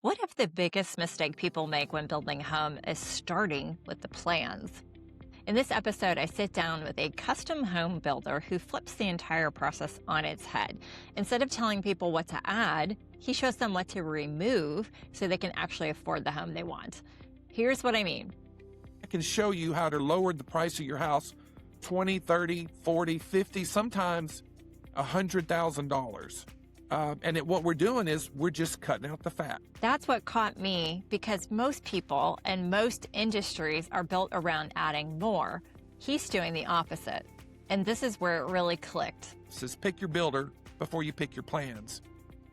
What if the biggest mistake people make when building a home is starting with the plans? In this episode, I sit down with a custom home builder who flips the entire process on its head. Instead of telling people what to add, he shows them what to remove so they can actually afford the home they want. Here's what I mean. I can show you how to lower the price of your house 20, 30, 40, 50, sometimes $100,000. What we're doing is we're just cutting out the fat. That's what caught me because most people and most industries are built around adding more. He's doing the opposite. And this is where it really clicked. It says pick your builder before you pick your plans.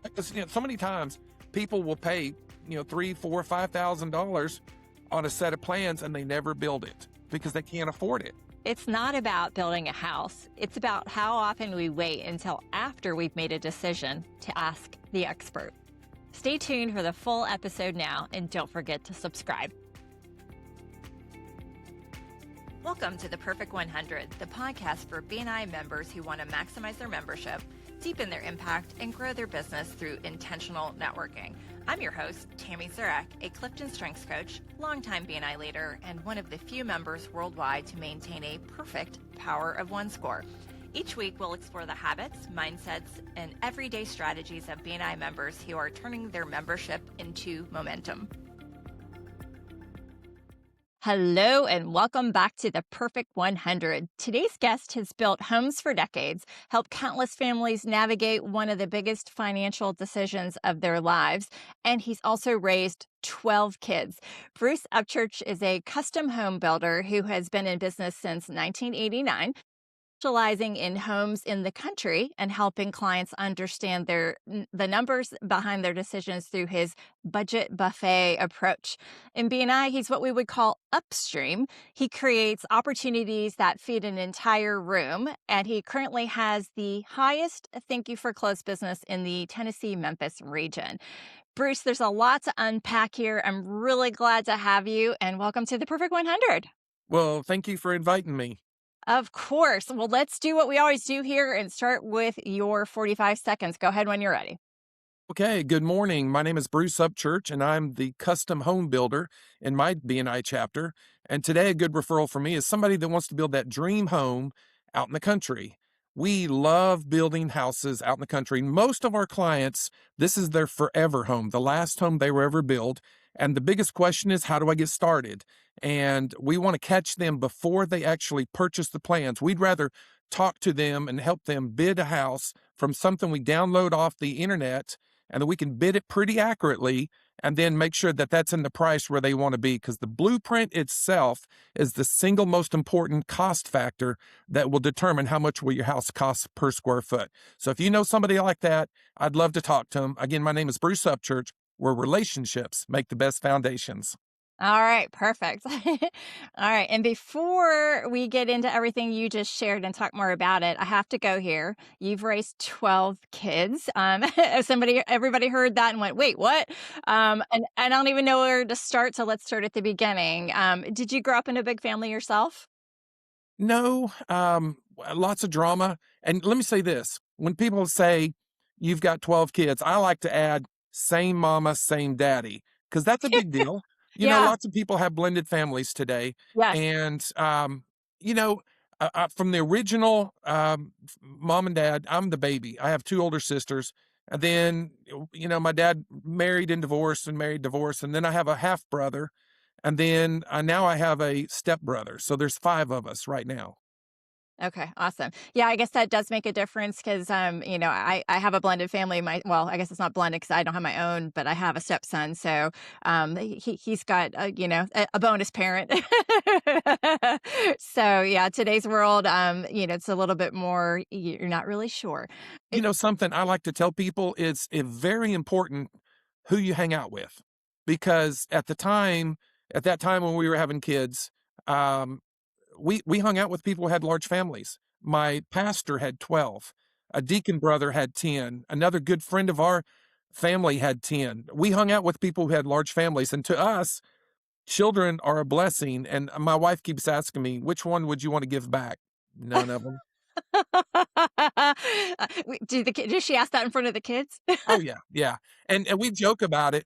Because so many times people will pay $3,000, $4,000, $5,000 on a set of plans and they never build it because they can't afford it. It's not about building a house. It's about how often we wait until after we've made a decision to ask the expert. Stay tuned for the full episode now, and don't forget to subscribe. Welcome to The Perfect 100, the podcast for BNI members who want to maximize their membership, deepen their impact, and grow their business through intentional networking. I'm your host, Tammy Zurak, a CliftonStrengths coach, longtime BNI leader, and one of the few members worldwide to maintain a perfect Power of One score. Each week, we'll explore the habits, mindsets, and everyday strategies of BNI members who are turning their membership into momentum. Hello and welcome back to The Perfect 100. Today's guest has built homes for decades, helped countless families navigate one of the biggest financial decisions of their lives, and he's also raised 12 kids. Bruce Upchurch is a custom home builder who has been in business since 1989. Specializing in homes in the country and helping clients understand the numbers behind their decisions through his budget buffet approach. In BNI, he's what we would call upstream. He creates opportunities that feed an entire room, and he currently has the highest thank you for close business in the Tennessee-Memphis region. Bruce, there's a lot to unpack here. I'm really glad to have you, and welcome to the Perfect 100. Well, thank you for inviting me. Of course. Well, let's do what we always do here and start with your 45 seconds. Go ahead when you're ready. Okay, good morning. My name is Bruce Upchurch, and I'm the custom home builder in my BNI chapter. And today, a good referral for me is somebody that wants to build that dream home out in the country. We love building houses out in the country. Most of our clients, this is their forever home, the last home they will ever build. And the biggest question is, how do I get started? And we want to catch them before they actually purchase the plans. We'd rather talk to them and help them bid a house from something we download off the internet, and that we can bid it pretty accurately and then make sure that that's in the price where they want to be, because the blueprint itself is the single most important cost factor that will determine how much will your house cost per square foot. So if you know somebody like that, I'd love to talk to them. Again, my name is Bruce Upchurch, where relationships make the best foundations. All right, perfect. All right. And before we get into everything you just shared and talk more about it, I have to go here. You've raised 12 kids. Everybody heard that and went, wait, what? And I don't even know where to start. So let's start at the beginning. Did you grow up in a big family yourself? No, lots of drama. And let me say this, when people say you've got 12 kids, I like to add same mama, same daddy, because that's a big deal. Yeah. Lots of people have blended families today. Yes. And, from the original mom and dad, I'm the baby. I have two older sisters. And then, my dad married and divorced and married, divorced. And then I have a half brother. And then now I have a step brother. So there's 5 of us right now. Okay, awesome. Yeah, I guess that does make a difference because, I have a blended family. I guess it's not blended because I don't have my own, but I have a stepson. So he's got, a bonus parent. So yeah, today's world, it's a little bit more, you're not really sure. Something I like to tell people is it's very important who you hang out with, because at that time when we were having kids, we hung out with people who had large families. My pastor had 12. A deacon brother had 10. Another good friend of our family had 10. We hung out with people who had large families. And to us, children are a blessing. And my wife keeps asking me, which one would you want to give back? None of them. Does she ask that in front of the kids? Oh, yeah. Yeah. And we joke about it.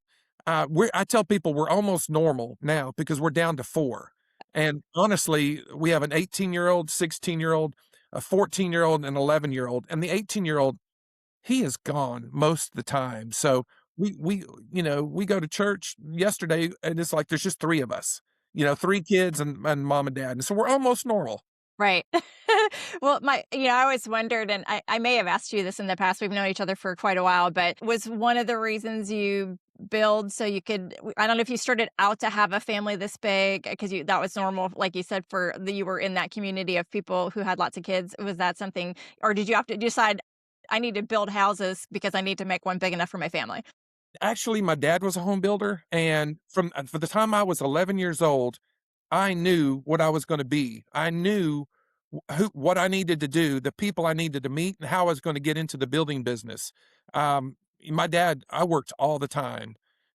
I tell people we're almost normal now because we're down to 4. And honestly, we have an 18-year-old, 16-year-old, a 14-year-old, and 11-year-old. And the 18-year-old, he is gone most of the time. So we go to church yesterday, and it's like there's just 3 of us, 3 kids and mom and dad. And so we're almost normal. Right. Well, I always wondered, and I may have asked you this in the past. We've known each other for quite a while, but was one of the reasons you build so you could, I don't know if you started out to have a family this big because that was normal, like you said, you were in that community of people who had lots of kids. Was that something, or did you have to decide, I need to build houses because I need to make one big enough for my family? Actually, my dad was a home builder, and for the time I was 11 years old, I knew what I was gonna be. I knew what I needed to do, the people I needed to meet, and how I was gonna get into the building business. My dad, I worked all the time.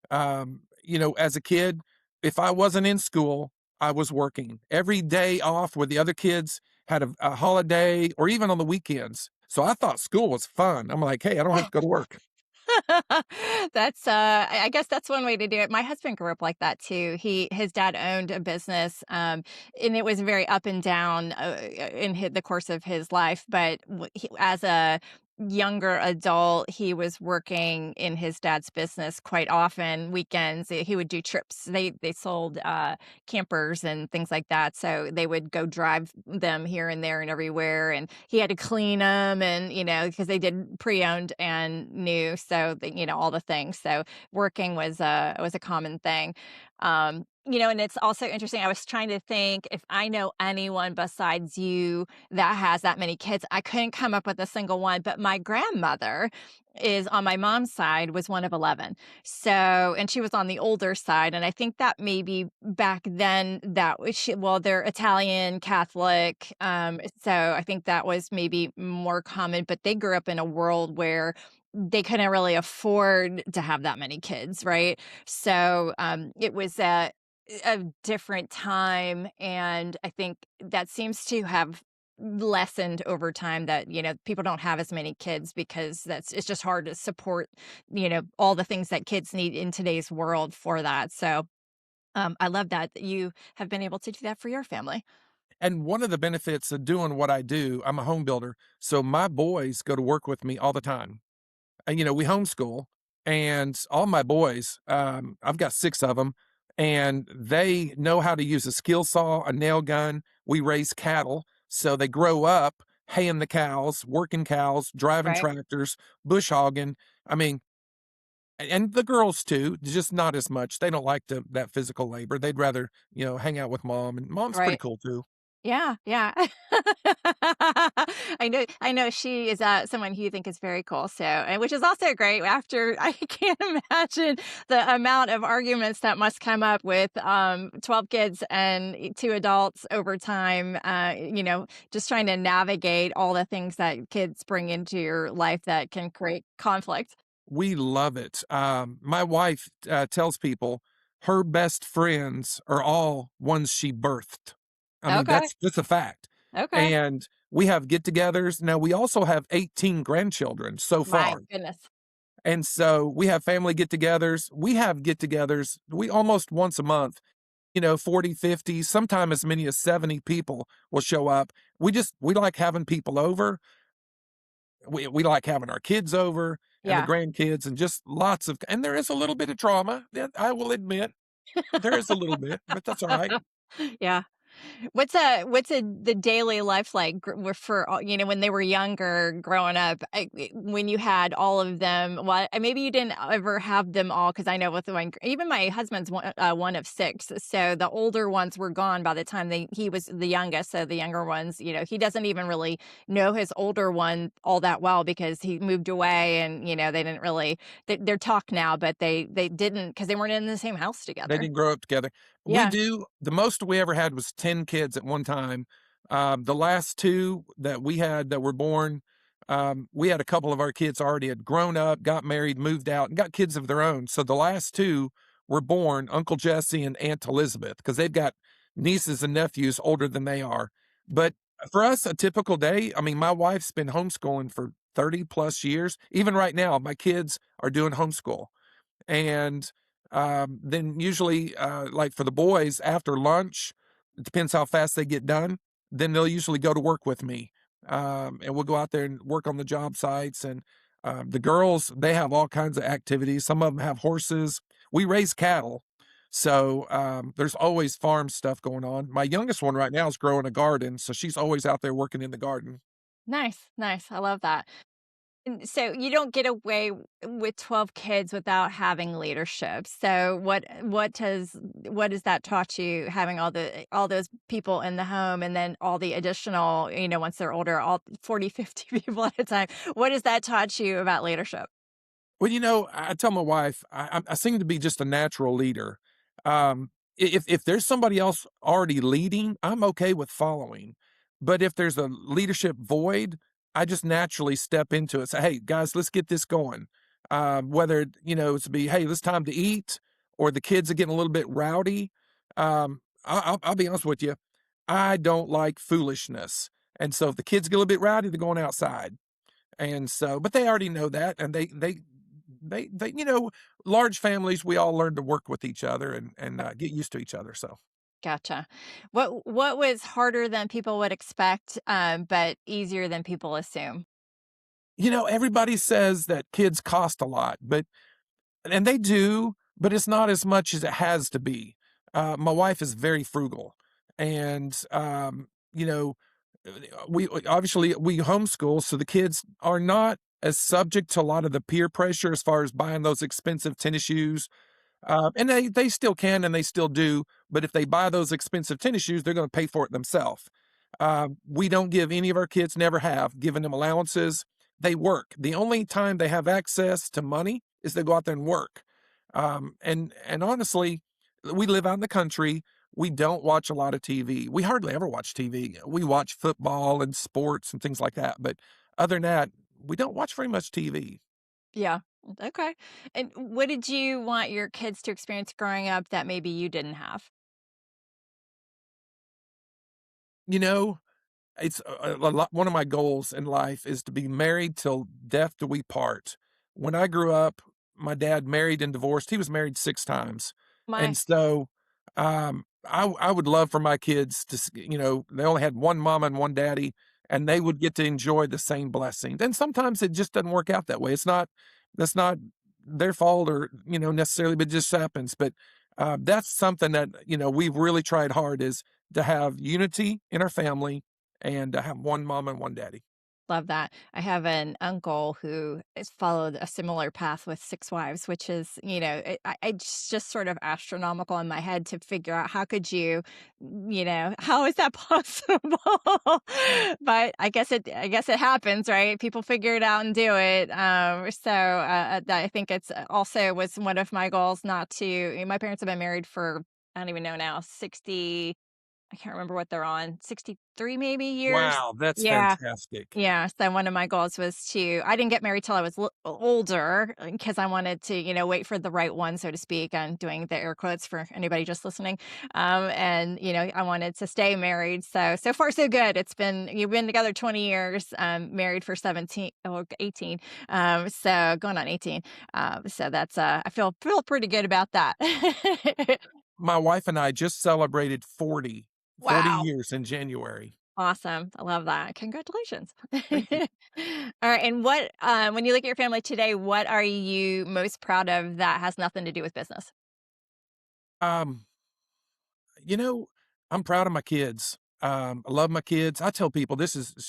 As a kid, if I wasn't in school, I was working. Every day off where the other kids had a holiday or even on the weekends. So I thought school was fun. I'm like, "Hey, I don't have to go to work." That's I guess that's one way to do it. My husband grew up like that too. His dad owned a business, and it was very up and down in the course of his life. But as a younger adult, he was working in his dad's business quite often. Weekends, he would do trips. They sold campers and things like that, so they would go drive them here and there and everywhere. And he had to clean them, and because they did pre-owned and new, so all the things. So working was a common thing. And it's also interesting. I was trying to think if I know anyone besides you that has that many kids. I couldn't come up with a single one, but my grandmother is on my mom's side was one of 11. So, and she was on the older side. And I think that maybe back then they're Italian Catholic. So I think that was maybe more common, but they grew up in a world where they couldn't really afford to have that many kids, right? So it was a different time, and I think that seems to have lessened over time that, people don't have as many kids because it's just hard to support, all the things that kids need in today's world for that. So, I love that you have been able to do that for your family. And one of the benefits of doing what I do, I'm a home builder, so my boys go to work with me all the time. And, we homeschool, and all my boys, I've got 6 of them, and they know how to use a skill saw, a nail gun. We raise cattle, so they grow up haying the cows, working cows, driving Right. tractors, bush hogging. I mean, and the girls too, just not as much. They don't like that physical labor. They'd rather, hang out with mom, and mom's pretty Right. cool too. Yeah, yeah. I know she is, someone who you think is very cool, so and which is also great after I can't imagine the amount of arguments that must come up with, 12 kids and 2 adults over time, just trying to navigate all the things that kids bring into your life that can create conflict. We love it. My wife, tells people her best friends are all ones she birthed. I mean, Okay, that's a fact. okay. And we have get-togethers. Now, we also have 18 grandchildren so My far, goodness. and so we have family get-togethers. We have get-togethers, we almost once a month, 40, 50, sometimes as many as 70 people will show up. We like having people over. We like having our kids over and the Yeah. grandkids and just lots of, and there is a little bit of trauma, that I will admit. There is a little bit, but that's alright. Yeah. What's the daily life like for all, when they were younger growing up, when you had all of them? Well, maybe you didn't ever have them all because I know with even my husband's one of 6, so the older ones were gone by the time he was the youngest. So the younger ones, he doesn't even really know his older one all that well because he moved away, and they didn't really they're talk now, but they didn't because they weren't in the same house They together. didn't grow up together. Yeah. The most we ever had was 10 kids at one time. The last 2 that we had that were born, we had a couple of our kids already had grown up, got married, moved out, and got kids of their own. So the last 2 were born, Uncle Jesse and Aunt Elizabeth, because 'cause they've got nieces and nephews older than they are. But for us, a typical day, I mean, my wife's been homeschooling for 30 plus years. Even right now, my kids are doing homeschool. And Then usually, like for the boys, after lunch, it depends how fast they get done. Then they'll usually go to work with me, and we'll go out there and work on the job sites. And the girls, they have all kinds of activities. Some of them have horses. We raise cattle, so there's always farm stuff going on. My youngest one right now is growing a garden, so she's always out there working in the garden. Nice, nice. I love that. And so you don't get away with 12 kids without having leadership. So what has that taught you having all those people in the home and then all the additional, once they're older, all 40, 50 people at a time. What has that taught you about leadership? Well, I tell my wife I seem to be just a natural leader. If there's somebody else already leading, I'm okay with following. But if there's a leadership void, I just naturally step into it. Say, "Hey, guys, let's get this going." Whether it's be, "Hey, it's time to eat," or the kids are getting a little bit rowdy. I'll be honest with you. I don't like foolishness, and so if the kids get a little bit rowdy, they're going outside. And so, but they already know that, and they large families, we all learn to work with each other and get used to each other. So, Gotcha. What was harder than people would expect, but easier than people assume? everybody says that kids cost a lot, and they do, but it's not as much as it has to be. My wife is very frugal, and we obviously we homeschool, so the kids are not as subject to a lot of the peer pressure as far as buying those expensive tennis shoes. And they still can and they still do, but if they buy those expensive tennis shoes, they're gonna pay for it themselves. We don't give any of our kids, never have, given them allowances. They work. The only time they have access to money is they go out there and work. And honestly, we live out in the country. We don't watch a lot of TV. We hardly ever watch TV. We watch football and sports and things like that, but other than that, we don't watch very much TV. Yeah. Okay. And what did you want your kids to experience growing up that maybe you didn't have? You know, It's a lot one of my goals in life is to be married till death do we part. When I grew up, my dad married and divorced. He was married 6 times. And My so, I would love for my kids to they only had 1 mama and 1 daddy, and they would get to enjoy the same blessings. And sometimes it just doesn't work out that way. That's not their fault or, necessarily, but it just happens. But, that's something that, we've really tried hard is to have unity in our family and I have 1 mom and 1 daddy. love that. I have an uncle who has followed a similar path with 6 wives, which is, it's just sort of astronomical in my head to figure out how could you, how is that possible? But I guess it happens, right? People figure it out and do it. I think it's also was one of my goals not to. My parents have been married for I don't even know now 60. I can't remember what they're on 63 maybe years. Wow, that's Yeah. fantastic. Yeah, so one of my goals was to I didn't get married till I was older because I wanted to, wait for the right one, so to speak. I'm doing the air quotes for anybody just listening. And, I wanted to stay married. So far so good. You've been together 20 years, married for 17 or 18. So going on 18. So that's I feel pretty good about that. My wife and I just celebrated 40 Wow. years in January. Awesome. I love that. Congratulations. Thank you. All right. And when you look at your family today, what are you most proud of that has nothing to do with business? Um, you know, I'm proud of my kids. I love my kids. I tell people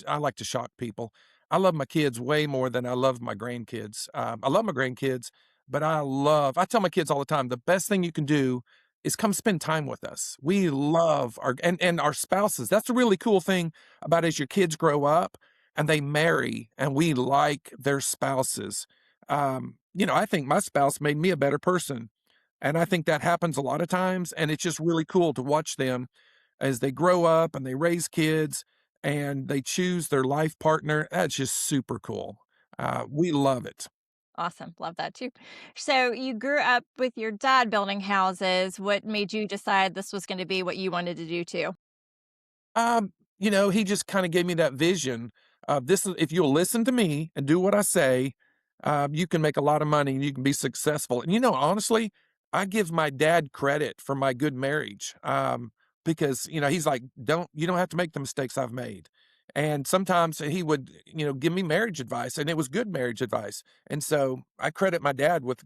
I like to shock people. I love my kids way more than I love my grandkids. I love my grandkids, but I tell my kids all the time, the best thing you can do is come spend time with us. We love and our spouses. That's a really cool thing about as your kids grow up and they marry and we like their spouses. I think my spouse made me a better person. And I think that happens a lot of times, and it's just really cool to watch them as they grow up and they raise kids and they choose their life partner. That's just super cool. We love it. Awesome. Love that too. So you grew up with your dad building houses. What made you decide this was going to be what you wanted to do too? He just kind of gave me that vision of this is if you'll listen to me and do what I say, you can make a lot of money and you can be successful. And honestly, I give my dad credit for my good marriage, because, he's like, you don't have to make the mistakes I've made." And sometimes he would, give me marriage advice, and it was good marriage advice. And so I credit my dad with,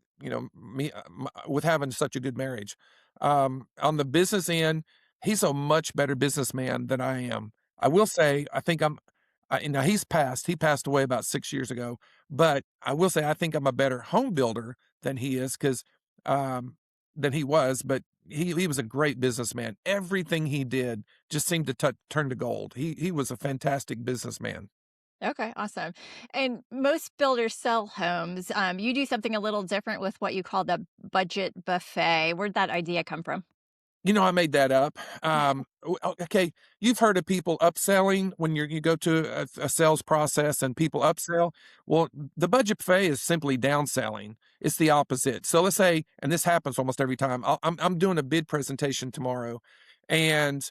with having such a good marriage. On the business end, he's a much better businessman than I am. I will say, I think now he passed away about 6 years ago, but I will say, I think I'm a better home builder than he is, because um, than he was, but he was a great businessman. Everything he did just seemed to turn to gold. He was a fantastic businessman. Okay, awesome. And most builders sell homes. You do something a little different with what you call the budget buffet. Where'd that idea come from? I made that up. Okay, you've heard of people upselling when you go to a sales process and people upsell. Well, the budget buffet is simply downselling. It's the opposite. So let's say, and this happens almost every time. I'm doing a bid presentation tomorrow, and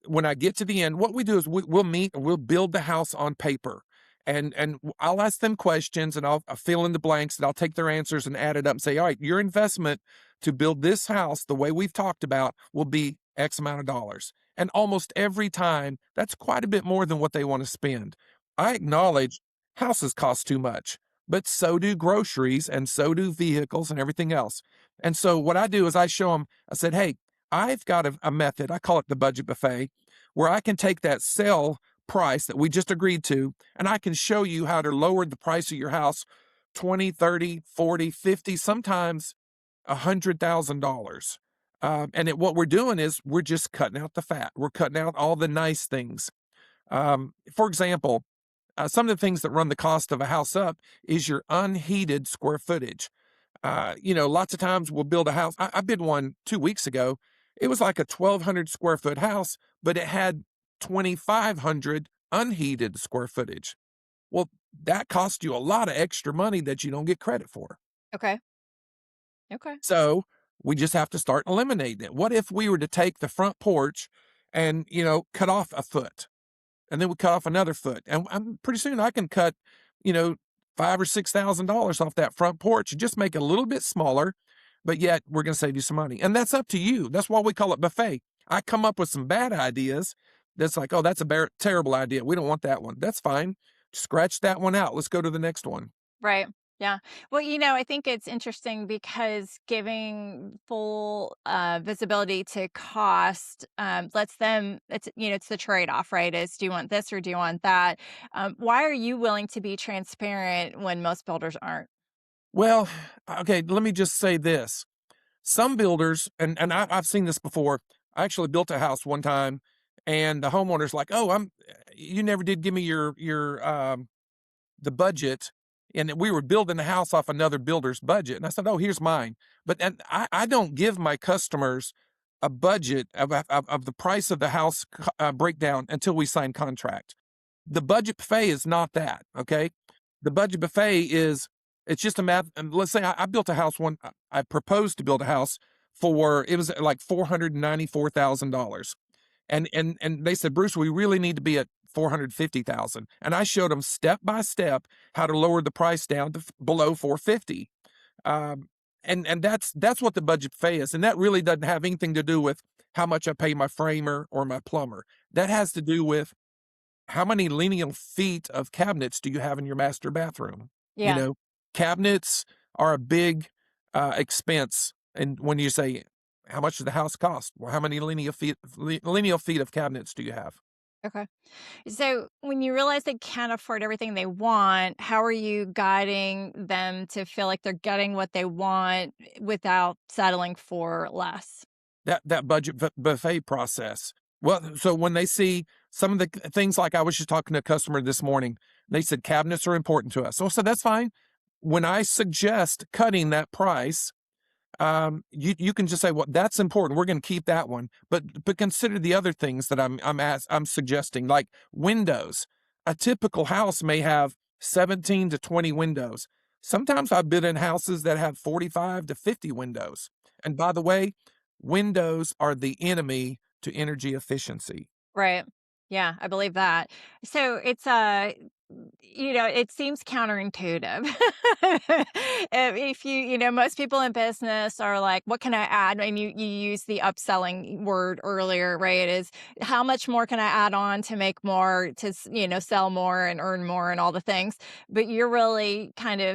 when I get to the end, what we do is we'll meet and we'll build the house on paper. And I'll ask them questions, and I'll fill in the blanks, and I'll take their answers and add it up and say, all right, your investment to build this house the way we've talked about will be X amount of dollars. And almost every time, that's quite a bit more than what they want to spend. I acknowledge houses cost too much, but so do groceries, and so do vehicles and everything else. And so what I do is I show them, I said, hey, I've got a method, I call it the budget buffet, where I can take that sale price that we just agreed to, and I can show you how to lower the price of your house 20, 30, 40, 50, sometimes $100,000. What we're doing is we're just cutting out the fat. We're cutting out all the nice things. For example, some of the things that run the cost of a house up is your unheated square footage. Lots of times we'll build a house. I bid one 2 weeks ago. It was like a 1,200 square foot house, but it had 2,500 unheated square footage. Well, that cost you a lot of extra money that you don't get credit for. Okay. Okay. So we just have to start eliminating it. What if we were to take the front porch and, cut off a foot? And then we cut off another foot. And I'm pretty soon I can cut, you know, $5,000 or $6,000 off that front porch and just make it a little bit smaller, but yet we're going to save you some money. And that's up to you. That's why we call it buffet. I come up with some bad ideas. That's like, oh, that's a terrible idea. We don't want that one. That's fine. Scratch that one out. Let's go to the next one. Right. Yeah. Well, I think it's interesting because giving full visibility to cost lets them, it's the trade off, right? Is do you want this or do you want that? Why are you willing to be transparent when most builders aren't? Well, okay, let me just say this. Some builders, and I've seen this before. I actually built a house one time, and the homeowner's like, "Oh, you never did give me your the budget." And we were building the house off another builder's budget. And I said, "Oh, here's mine." But and I don't give my customers a budget of the price of the house breakdown until we sign contract. The budget buffet is not that, okay? The budget buffet is it's just a math. And let's say I built a house I proposed to build a house for it was like $494,000. And they said, Bruce, we really need to be at 450,000. And I showed them step by step how to lower the price down to below 450. Um, and that's what the budget buffet is. And that really doesn't have anything to do with how much I pay my framer or my plumber. That has to do with how many lineal feet of cabinets do you have in your master bathroom? You Yeah. know, cabinets are a big expense. And when you say, how much does the house cost? Well, how many lineal feet of cabinets do you have? Okay. So when you realize they can't afford everything they want, how are you guiding them to feel like they're getting what they want without settling for less? That budget buffet process. Well, so when they see some of the things, like I was just talking to a customer this morning, they said cabinets are important to us. So I said, that's fine. When I suggest cutting that price, you can just say, well, that's important. We're going to keep that one, but consider the other things that I'm suggesting, like windows. A typical house may have 17 to 20 windows. Sometimes I've been in houses that have 45 to 50 windows. And by the way, windows are the enemy to energy efficiency. Right. Yeah, I believe that. So it's It seems counterintuitive. If most people in business are like, what can I add? And you use the upselling word earlier, right? Is how much more can I add on to make more, to, sell more and earn more and all the things. But you're really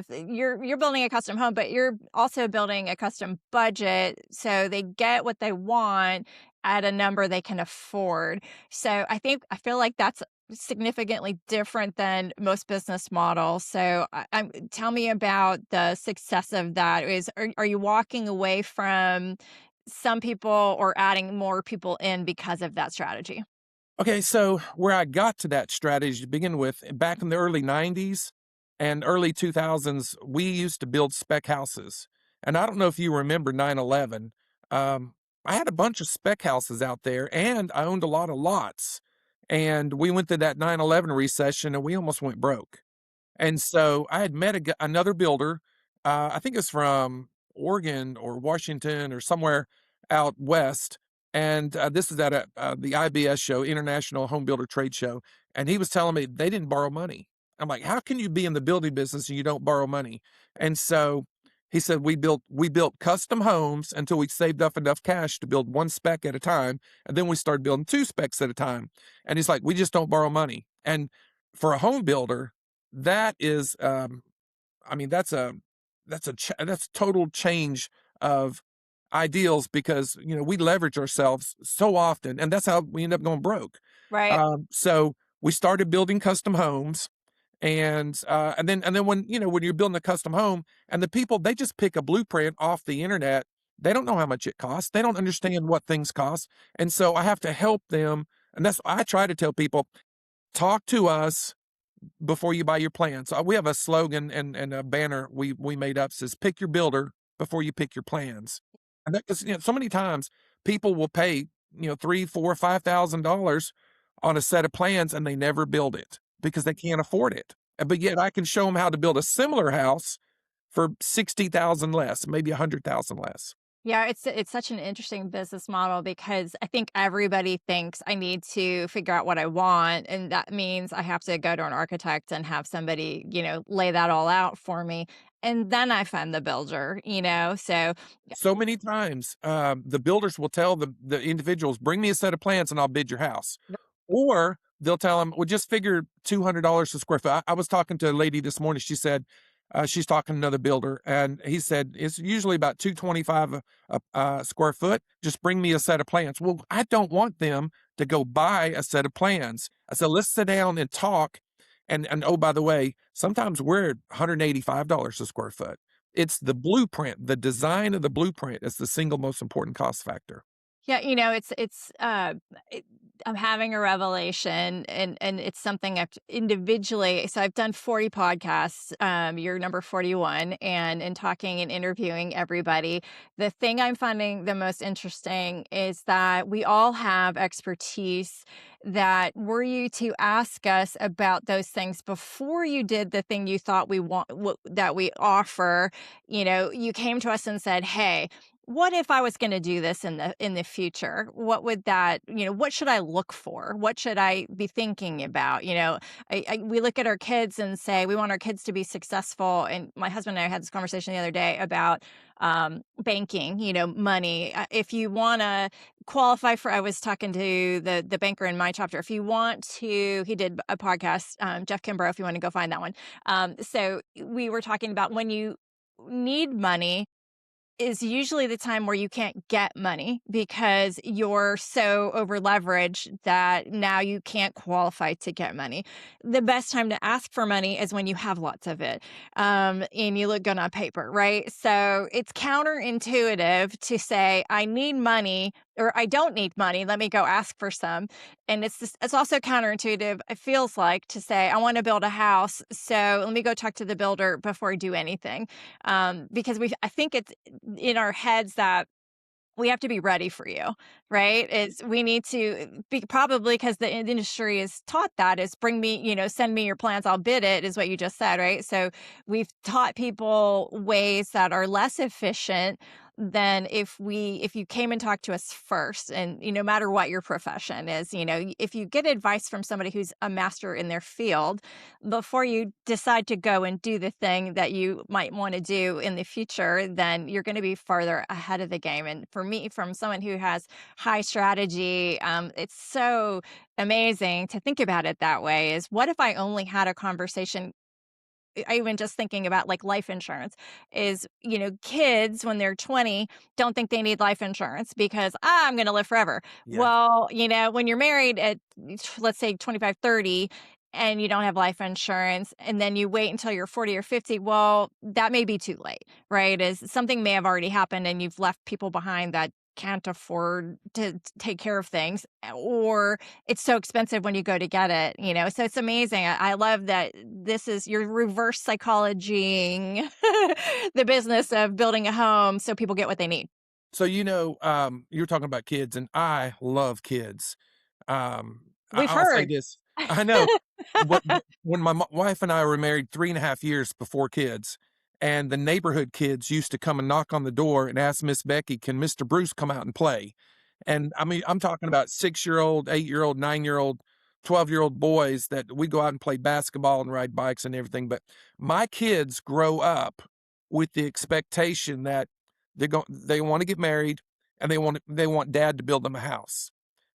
you're building a custom home, but you're also building a custom budget so they get what they want at a number they can afford. So I feel like that's significantly different than most business models. So, tell me about the success of that. Are you walking away from some people or adding more people in because of that strategy? Okay, so where I got to that strategy to begin with, back in the early 90s and early 2000s, we used to build spec houses. And I don't know if you remember 9/11. I had a bunch of spec houses out there and I owned a lot of lots. And we went through that 9/11 recession and we almost went broke. And so I had met another builder. I think it's from Oregon or Washington or somewhere out west. And this is at the IBS show, International Home Builder Trade Show. And he was telling me they didn't borrow money. I'm like, how can you be in the building business and you don't borrow money? And so he said we built custom homes until we saved up enough cash to build one spec at a time, and then we started building two specs at a time. And he's like, we just don't borrow money. And for a home builder, that is, I mean, that's total change of ideals because, we leverage ourselves so often, and that's how we end up going broke. Right. So we started building custom homes and then when, when you're building a custom home and the people, they just pick a blueprint off the internet. They don't know how much it costs. They don't understand what things cost. And so I have to help them. And I try to tell people, talk to us before you buy your plans. We have a slogan and a banner we made up says pick your builder before you pick your plans. And that because so many times people will pay, three, four, $5,000 on a set of plans and they never build it because they can't afford it. But yet I can show them how to build a similar house for 60,000 less, maybe 100,000 less. Yeah, it's such an interesting business model because I think everybody thinks I need to figure out what I want, and that means I have to go to an architect and have somebody, lay that all out for me, and then I find the builder. So So many times, the builders will tell the individuals, bring me a set of plans and I'll bid your house. Or they'll tell them, well, just figure $200 a square foot. I was talking to a lady this morning. She said, she's talking to another builder, and he said it's usually about 225 a square foot. Just bring me a set of plans. Well, I don't want them to go buy a set of plans. I said, let's sit down and talk. And oh, by the way, sometimes we're at $185 a square foot. It's the blueprint, the design of the blueprint is the single most important cost factor. Yeah, I'm having a revelation, and it's something I've individually. So I've done 40 podcasts. You're number 41, and in talking and interviewing everybody, the thing I'm finding the most interesting is that we all have expertise. That were you to ask us about those things before you did the thing you thought we want, that we offer, you came to us and said, "Hey, what if I was going to do this in the future? What would that, what should I look for? What should I be thinking about?" We look at our kids and say we want our kids to be successful. And my husband and I had this conversation the other day about banking, money. If you want to qualify for, I was talking to the banker in my chapter. If you want to, he did a podcast, Jeff Kimbrough, if you want to go find that one. So we were talking about when you need money is usually the time where you can't get money because you're so over leveraged that now you can't qualify to get money. The best time to ask for money is when you have lots of it, and you look good on paper, right? So it's counterintuitive to say, I need money or I don't need money. Let me go ask for some. And it's also counterintuitive, it feels like, to say, I want to build a house. So let me go talk to the builder before I do anything. Because I think it's in our heads that we have to be ready for you, right? It's we need to be probably because the industry is taught that is bring me, send me your plans, I'll bid it, is what you just said, right? So we've taught people ways that are less efficient than if you came and talked to us first. And no matter what your profession is, if you get advice from somebody who's a master in their field before you decide to go and do the thing that you might want to do in the future, then you're going to be farther ahead of the game. And for me, from someone who has high strategy, it's so amazing to think about it that way. Is what if I only had a conversation, I even just thinking about like life insurance is, kids when they're 20 don't think they need life insurance because I'm going to live forever. Yeah. Well, when you're married at, let's say 25, 30, and you don't have life insurance and then you wait until you're 40 or 50, well, that may be too late, right? Is something may have already happened and you've left people behind that can't afford to take care of things, or it's so expensive when you go to get it. So it's amazing. I love that this is your reverse psychologying the business of building a home so people get what they need. So, you were talking about kids, and I love kids. We've I'll say heard. this. I know. When my wife and I were married 3.5 years before kids, and the neighborhood kids used to come and knock on the door and ask Miss Becky, "Can Mr. Bruce come out and play?" And I mean, I'm talking about 6-year-old, 8-year-old, 9-year-old, 12-year-old boys that we go out and play basketball and ride bikes and everything. But my kids grow up with the expectation that they want to get married and they want dad to build them a house.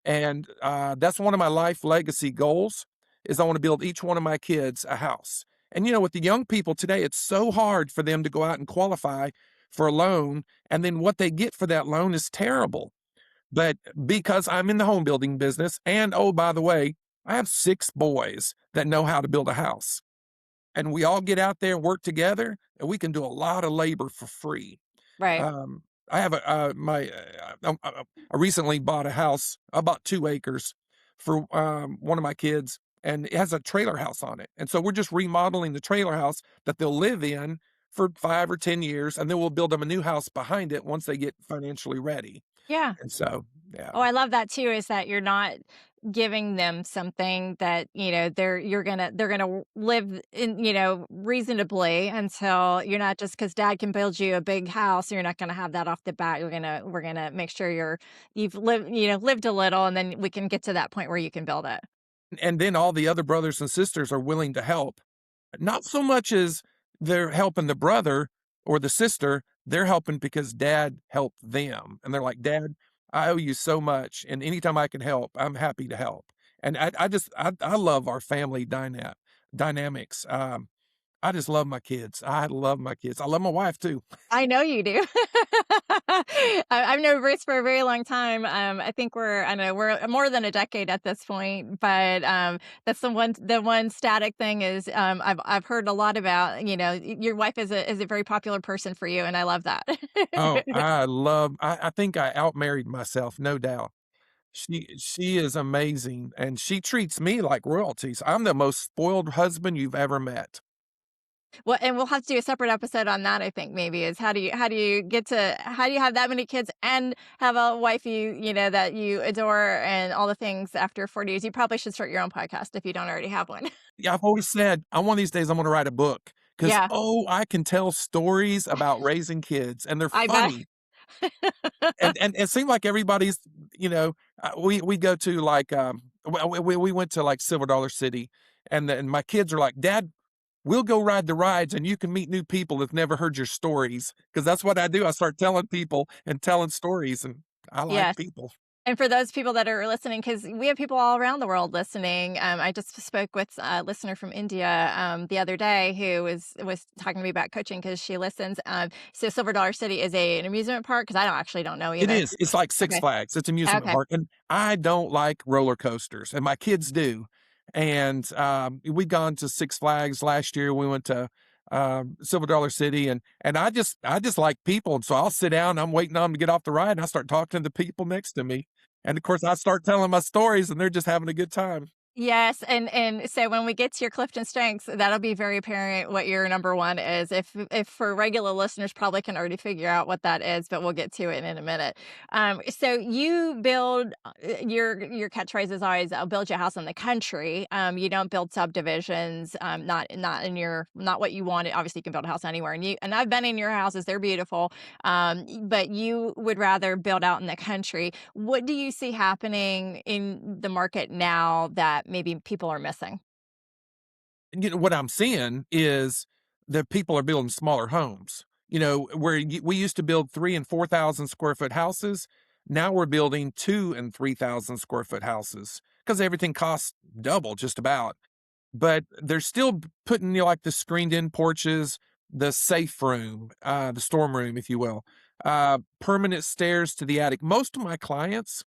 And that's one of my life legacy goals is I want to build each one of my kids a house. And with the young people today, it's so hard for them to go out and qualify for a loan. And then what they get for that loan is terrible. But because I'm in the home building business, and oh, by the way, I have 6 boys that know how to build a house. And we all get out there and work together, and we can do a lot of labor for free. Right. Um, I have I recently bought a house, about 2 acres for one of my kids, and it has a trailer house on it. And so we're just remodeling the trailer house that they'll live in for 5 or 10 years, and then we'll build them a new house behind it once they get financially ready. Yeah. And so, yeah. Oh, I love that too, is that you're not giving them something that, they're gonna live in, reasonably until you're not just because dad can build you a big house, you're not gonna have that off the bat. We're gonna make sure you've lived a little, and then we can get to that point where you can build it. And then all the other brothers and sisters are willing to help. Not so much as they're helping the brother or the sister, they're helping because dad helped them. And they're like, "Dad, I owe you so much. And anytime I can help, I'm happy to help." And I love our family dynamics. I just love my kids. I love my kids. I love my wife too. I know you do. I've known Bruce for a very long time. I think I don't know, we're more than a decade at this point, but that's the one static thing is I've heard a lot about, your wife is a very popular person for you, and I love that. Oh, I think I outmarried myself, no doubt. She is amazing, and she treats me like royalties. I'm the most spoiled husband you've ever met. Well, and we'll have to do a separate episode on that, I think, maybe, is how do you have that many kids and have a wife that you adore and all the things after 40 years. You probably should start your own podcast if you don't already have one. Yeah, I've always said, one of these days I'm gonna write a book because Yeah, I can tell stories about raising kids, and they're I bet. funny. And it seemed like everybody's, we go to, like, we went to, like, Silver Dollar City, and my kids are like, "Dad, we'll go ride the rides, and you can meet new people that've never heard your stories." Because that's what I do. I start telling people and telling stories, and I like Yes. people. And for those people that are listening, because we have people all around the world listening. I just spoke with a listener from India the other day who was talking to me about coaching because she listens. So Silver Dollar City is an amusement park because I don't know It either. is. It's like Six Okay. Flags. It's amusement Okay. park, and I don't like roller coasters, and my kids do. And we gone to Six Flags last year. We went to Silver Dollar City, and I just like people, and so I'll sit down. I'm waiting on them to get off the ride, and I start talking to the people next to me, and of course I start telling my stories, and they're just having a good time. Yes, and so when we get to your Clifton strengths, that'll be very apparent what your number 1 is. If for regular listeners probably can already figure out what that is, but we'll get to it in a minute. So you build, your catchphrase is always, "I'll build you a house in the country." You don't build subdivisions, not in your not what you wanted. Obviously, you can build a house anywhere, and I've been in your houses, they're beautiful, but you would rather build out in the country. What do you see happening in the market now that maybe people are missing? What I'm seeing is that people are building smaller homes. Where we used to build 3 and 4,000 square foot houses. Now we're building 2 and 3,000 square foot houses because everything costs double just about. But they're still putting, like the screened in porches, the safe room, the storm room, if you will, permanent stairs to the attic. Most of my clients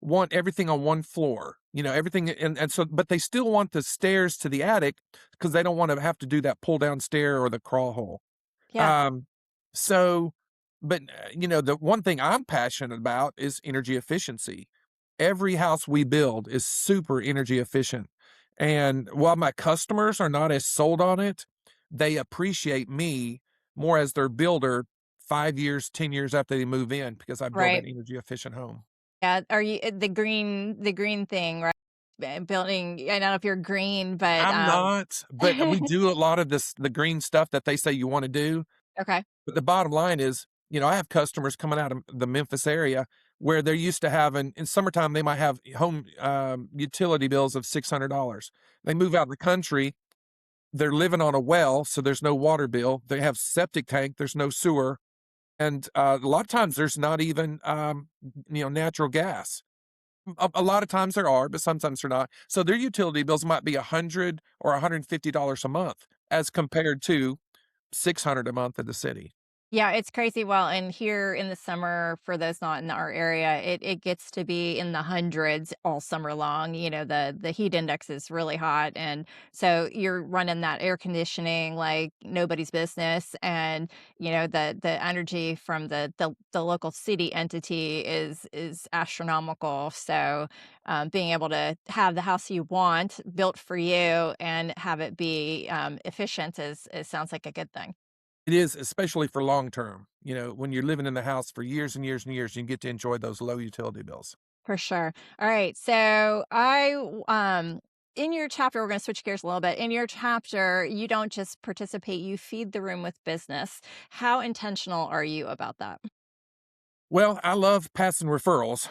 want everything on one floor, everything, and so, but they still want the stairs to the attic because they don't want to have to do that pull down stair or the crawl hole. Yeah, Um, so, but the one thing I'm passionate about is energy efficiency. Every house we build is super energy efficient. And while my customers are not as sold on it, they appreciate me more as their builder 5 years, 10 years after they move in because I build that right. energy efficient home. Yeah, are you the green thing, right? Building, I don't know if you're green, but, I'm not, but we do a lot of the green stuff that they say you wanna do. okay, But the bottom line is, I have customers coming out of the Memphis area where they're used to having in summertime, they might have home, utility bills of $600. They move out in the country, they're living on a well, so there's no water bill. They have septic tank, there's no sewer, and, a lot of times there's not even, natural gas. A lot of times there are, but sometimes they're not. So their utility bills might be 100 or $150 a month as compared to 600 a month in the city. yeah, it's crazy. Well, and here in the summer, for those not in our area, it gets to be in the hundreds all summer long. The heat index is really hot, and so you're running that air conditioning like nobody's business. And the energy from the local city entity is astronomical. So being able to have the house you want built for you and have it be efficient is sounds like a good thing. It is, especially for long term. When you're living in the house for years and years and years, you get to enjoy those low utility bills. For sure. All right. In your chapter, we're going to switch gears a little bit. In your chapter, you don't just participate, you feed the room with business. How intentional are you about that? Well, I love passing referrals.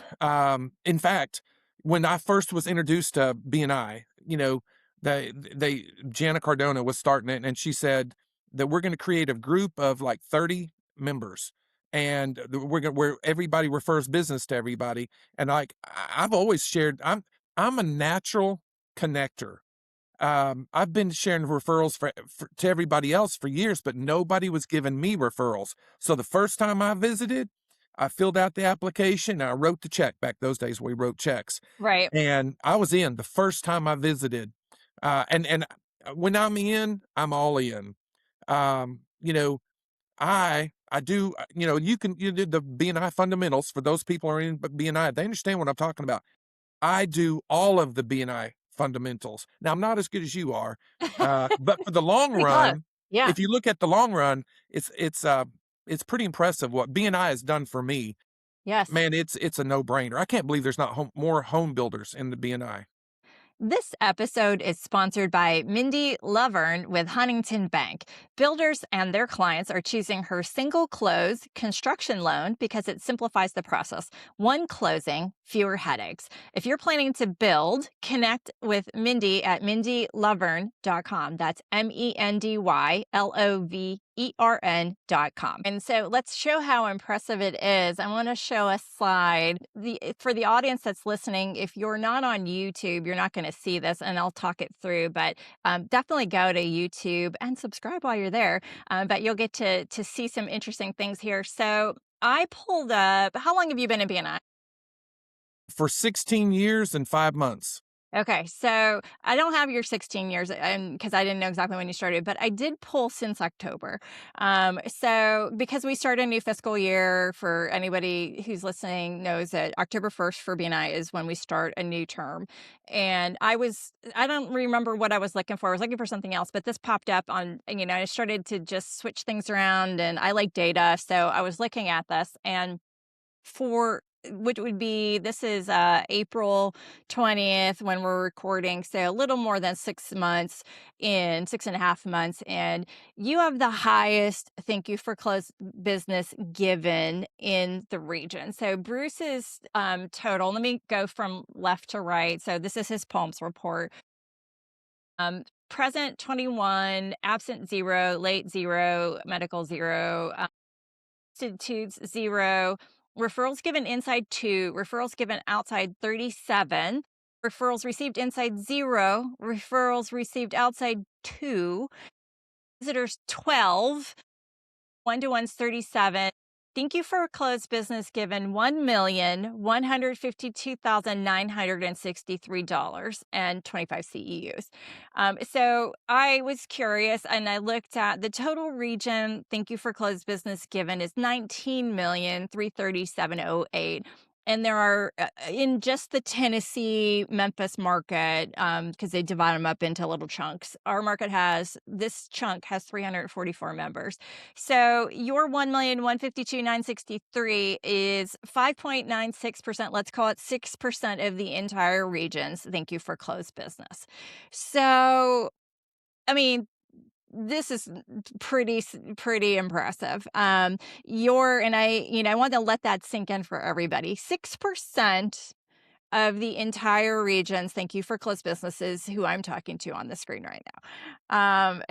In fact, when I first was introduced to BNI, Jana Cardona was starting it, and she said that we're going to create a group of like 30 members, and where everybody refers business to everybody. And like I've always shared, I'm a natural connector. I've been sharing referrals to everybody else for years, but nobody was giving me referrals. So the first time I visited, I filled out the application and I wrote the check. Back those days we wrote checks, Right. and I was in the first time I visited. And when I'm in, I'm all in. Um, you know, I do. You did the BNI fundamentals for those people who are in BNI. They understand what I'm talking about. I do all of the BNI fundamentals. Now, I'm not as good as you are, but for the long Pretty close. run, Yeah. if you look at the long run, it's pretty impressive what BNI has done for me. Yes. Man, it's a no-brainer. I can't believe there's not more home builders in the BNI. This episode is sponsored by Mindy Lovern with Huntington Bank. Builders and their clients are choosing her single close construction loan because it simplifies the process. One closing, fewer headaches. If you're planning to build, connect with Mindy at mindylovern.com. That's MENDYLOVERN.com. And so let's show how impressive it is. I want to show a slide. For the audience that's listening, if you're not on YouTube, you're not going to see this, and I'll talk it through, but definitely go to YouTube and subscribe while you're there. But you'll get to see some interesting things here. So I pulled up, how long have you been in BNI? For 16 years and 5 months. Okay, so I don't have your 16 years because I didn't know exactly when you started, but I did pull since October. So because we start a new fiscal year, for anybody who's listening knows that October 1st for BNI is when we start a new term. And I don't remember what I was looking for. I was looking for something else, but this popped up I started to just switch things around and I like data. So I was looking at this and for which would be this is April 20th when we're recording, so a little more than 6 months in, 6.5 months, and you have the highest thank you for closed business given in the region. So Bruce's total, let me go from left to right. So this is his Palms report. Present 21, absent 0, late 0, medical 0, substitutes 0, referrals given inside 2, referrals given outside 37, referrals received inside 0, referrals received outside 2, visitors 12, one-to-ones 37. Thank you for closed business given $1,152,963 and 25 CEUs. So I was curious and I looked at the total region. Thank you for closed business given is 19,337,008. And there are in just the Tennessee Memphis market, because they divide them up into little chunks. Our market has this chunk has 344 members. So your 1,152,963 is 5.96%. Let's call it 6% of the entire regions. Thank you for closed business. So, I mean, this is pretty impressive. I want to let that sink in for everybody. 6% of the entire regions. Thank you for closed businesses who I'm talking to on the screen right now.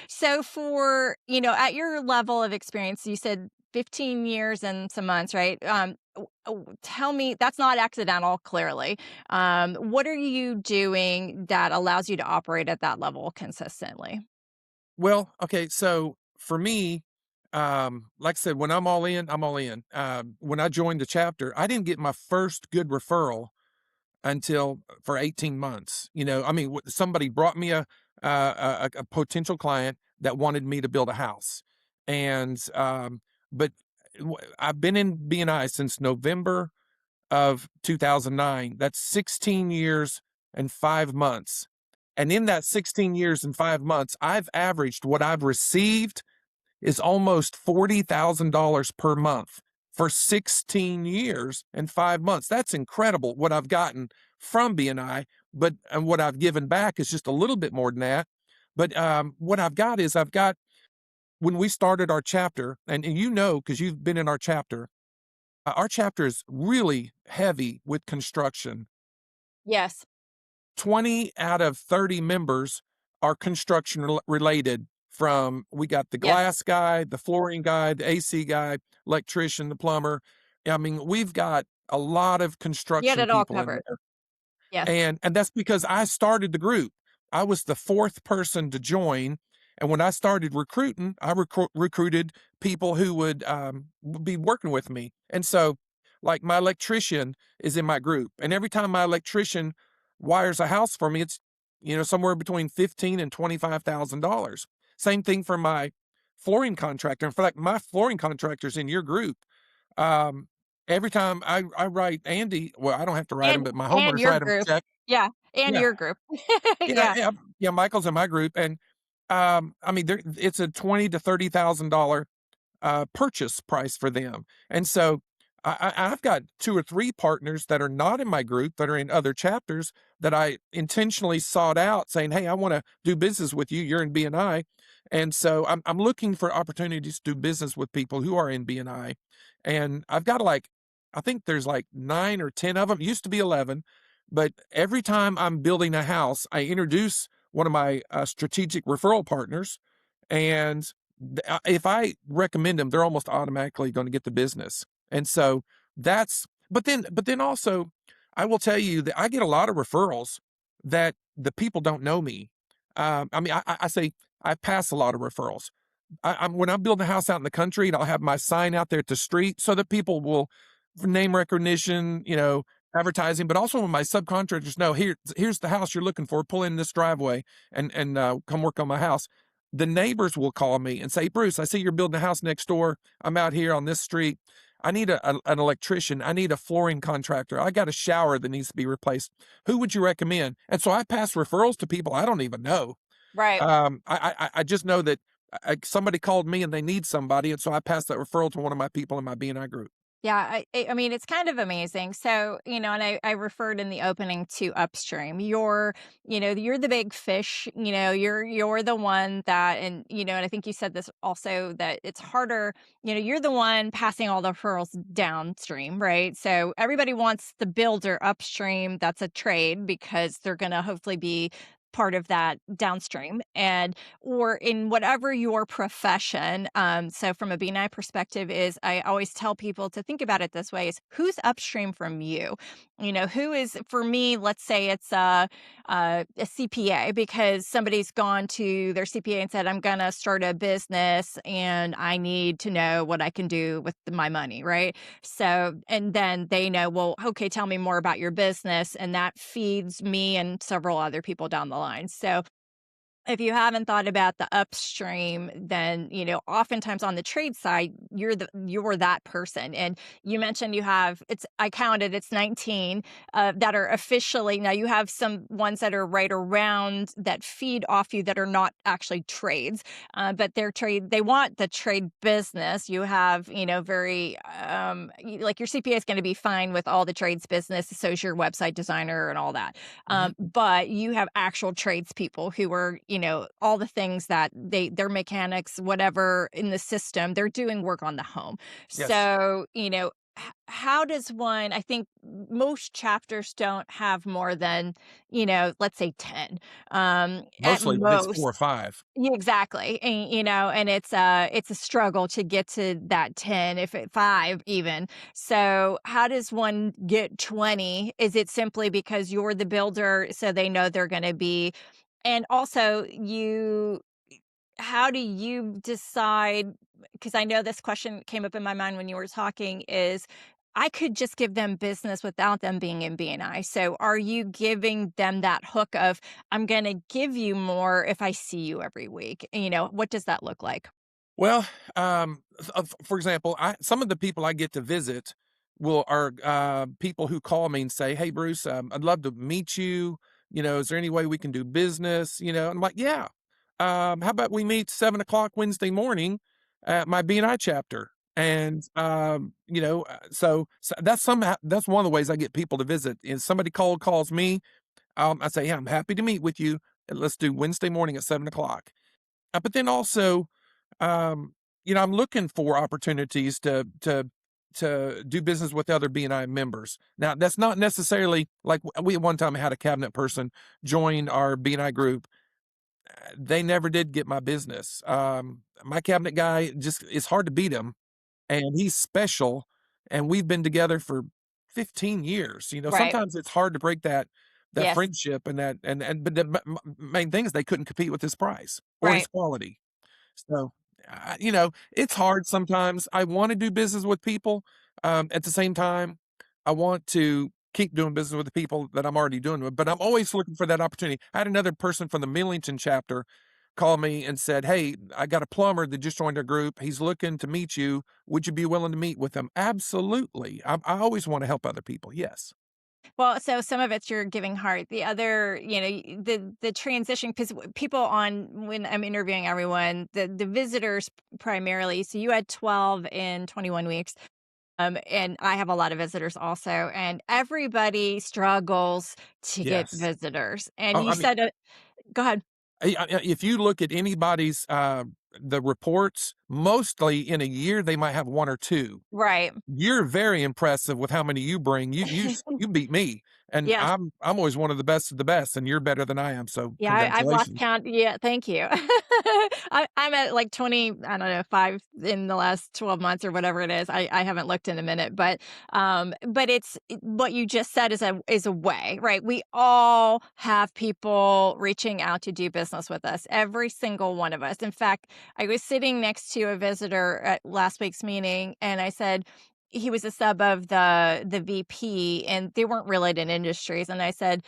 So at your level of experience, you said 15 years and some months, right? Tell me, that's not accidental, clearly. What are you doing that allows you to operate at that level consistently? Well, okay, so for me, like I said, when I'm all in, I'm all in. When I joined the chapter, I didn't get my first good referral until for 18 months. I mean, somebody brought me a potential client that wanted me to build a house, and but I've been in BNI since November of 2009. That's 16 years and 5 months. And in that 16 years and 5 months, I've averaged what I've received is almost $40,000 per month for 16 years and 5 months. That's incredible what I've gotten from BNI, but and what I've given back is just a little bit more than that. But what I've got when we started our chapter, and because you've been in our chapter is really heavy with construction. Yes. 20 out of 30 members are construction related. From we got the Yes. glass guy, the flooring guy, the AC guy, electrician, the plumber. I mean, we've got a lot of You had construction it all people in covered. there. Yes. And that's because I started the group. I was the fourth person to join, and when I started recruiting, I recruited people who would be working with me. And so, like, my electrician is in my group, and every time my electrician wires a house for me, it's somewhere between $15 and $25,000. Same thing for my flooring contractor. In fact, my flooring contractor's in your group. Um, every time I write Andy, well, I don't have to write him, And but my and homeowners your write him a group. check. Yeah, and Yeah, your group. yeah, Yeah. yeah, yeah. Michael's in my group, and I mean, it's a $20,000 to $30,000 purchase price for them. And so I've got two or three partners that are not in my group that are in other chapters that I intentionally sought out, saying, "Hey, I want to do business with you. You're in BNI." And so I'm looking for opportunities to do business with people who are in BNI. And I've got I think there's like 9 or 10 of them. It used to be 11, but every time I'm building a house, I introduce one of my strategic referral partners, and if I recommend them, they're almost automatically going to get the business. And so but then also, I will tell you that I get a lot of referrals that the people don't know me. I mean, I say I pass a lot of referrals. When I'm building a house out in the country, and I'll have my sign out there at the street so that people will, for name recognition, advertising, but also when my subcontractors know, here's the house you're looking for, pull in this driveway and come work on my house. The neighbors will call me and say, Bruce, I see you're building a house next door. I'm out here on this street. I need an electrician. I need a flooring contractor. I got a shower that needs to be replaced. Who would you recommend? And so I pass referrals to people I don't even know. Right. I just know that somebody called me and they need somebody, and so I passed that referral to one of my people in my BNI group. Yeah, I mean, it's kind of amazing. So, and I referred in the opening to upstream. You're the big fish, you're the one that, and I think you said this also, that it's harder, you're the one passing all the referrals downstream, right? So everybody wants the builder upstream. That's a trade because they're going to hopefully be part of that downstream, and or in whatever your profession. So from a BNI perspective, is I always tell people to think about it this way: is who's upstream from you? Who is, for me, let's say it's a CPA, because somebody's gone to their CPA and said, I'm going to start a business and I need to know what I can do with my money, right? So, and then they know, well, okay, tell me more about your business. And that feeds me and several other people down the line. So, if you haven't thought about the upstream, then, oftentimes on the trade side, you're that person. And you mentioned I counted, it's 19 that are officially, now you have some ones that are right around that feed off you that are not actually trades, but they want the trade business. You have, very, like your CPA is going to be fine with all the trades business. So is your website designer and all that. Mhm. But you have actual tradespeople who are, all the things that they're mechanics, whatever in the system, they're doing work on the home. Yes. So, how does one, I think most chapters don't have more than, let's say 10, at Mostly when it's 4 or most. 5. Yeah, exactly. And it's a struggle to get to that 10, if it 5 even. So how does one get 20? Is it simply because you're the builder so they know they're going to be, and also how do you decide, because I know this question came up in my mind when you were talking, is I could just give them business without them being in BNI. So are you giving them that hook of, I'm going to give you more if I see you every week? What does that look like? Well, for example, some of the people I get to visit are people who call me and say, "Hey, Bruce, I'd love to meet you. Is there any way we can do business?" I'm like, "Yeah. How about we meet 7 o'clock Wednesday morning at my BNI chapter?" And so that's one of the ways I get people to visit. Is somebody calls me, I say, "Yeah, I'm happy to meet with you. And let's do Wednesday morning at 7 o'clock." But then also, um, I'm looking for opportunities to do business with other BNI members. Now, that's not necessarily like we at one time had a cabinet person join our BNI group. They never did get my business. My cabinet guy, just it's hard to beat him, and he's special. And we've been together for 15 years. Right. Sometimes it's hard to break that Yes. friendship and but main thing is they couldn't compete with his price or his Right. quality. So, it's hard sometimes. I wanna do business with people, at the same time, I want to keep doing business with the people that I'm already doing with, but I'm always looking for that opportunity. I had another person from the Millington chapter call me and said, "Hey, I got a plumber that just joined our group. He's looking to meet you. Would you be willing to meet with him?" Absolutely. I always wanna help other people, yes. Well, so some of it's you're giving heart. The other, the transition, because people on when I'm interviewing everyone, the visitors primarily. So you had 12 in 21 weeks. And I have a lot of visitors also, and everybody struggles to get Yes. visitors. And Oh, you I mean, said, go ahead. if you look at anybody's, the reports, mostly in a year, they might have 1 or 2. Right. You're very impressive with how many you bring. You beat me, and Yes. I'm always one of the best, and you're better than I am, so Yeah, I've lost congratulations. count. Yeah, thank you. I'm at like 20, I don't know, 5 in the last 12 months or whatever it is. I haven't looked in a minute, but what you just said is a way, right? We all have people reaching out to do business with us, every single one of us. In fact, I was sitting next to a visitor at last week's meeting, and I said, he was a sub of the VP, and they weren't related industries. And I said,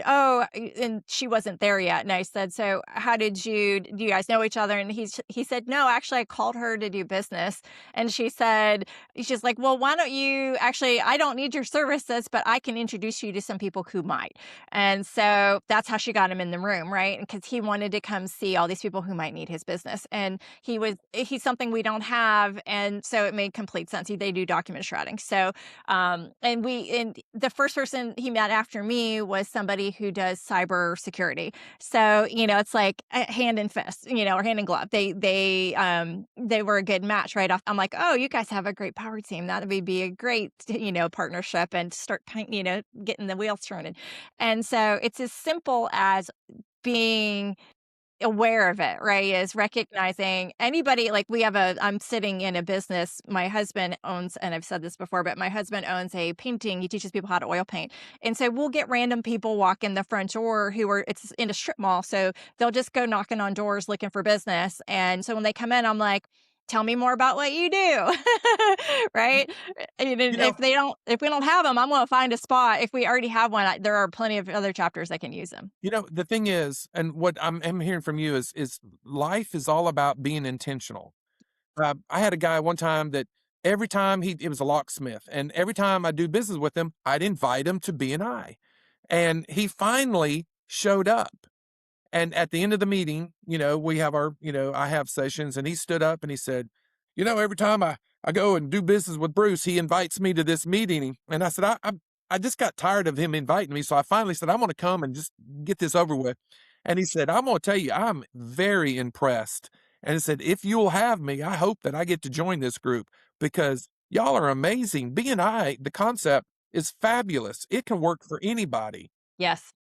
"Oh," and she wasn't there yet. And I said, "So, how did you do you guys know each other?" And he said, "No, actually, I called her to do business." And she's like, "Well, why don't you actually? I don't need your services, but I can introduce you to some people who might." And so that's how she got him in the room, right? Because he wanted to come see all these people who might need his business. And he's something we don't have. And so it made complete sense. They do document shredding. So, and the first person he met after me was somebody who does cyber security. So, it's like a hand and fist, or hand and glove. They were a good match right off. I'm like, oh, you guys have a great power team. That would be a great, partnership, and start, getting the wheels turning. And so it's as simple as being aware of it, right? Is recognizing anybody, like, I'm sitting in a business. My husband owns, and I've said this before, but my husband owns a painting. He teaches people how to oil paint. And so we'll get random people walk in the front door it's in a strip mall. So they'll just go knocking on doors looking for business. And so when they come in, I'm like, tell me more about what you do. Right. And You know, if we don't have them, I'm going to find a spot. If we already have one, there are plenty of other chapters that can use them. the thing is, and what I'm hearing from you is life is all about being intentional. I had a guy one time that every time it was a locksmith, and every time I do business with him, I'd invite him to B&I. And he finally showed up. And at the end of the meeting, we have I have sessions, and he stood up and he said, every time I go and do business with Bruce, he invites me to this meeting. And I said, I just got tired of him inviting me. So I finally said, I'm going to come and just get this over with. And he said, I'm going to tell you, I'm very impressed. And he said, if you'll have me, I hope that I get to join this group because y'all are amazing. B&I, the concept is fabulous. It can work for anybody. Yes.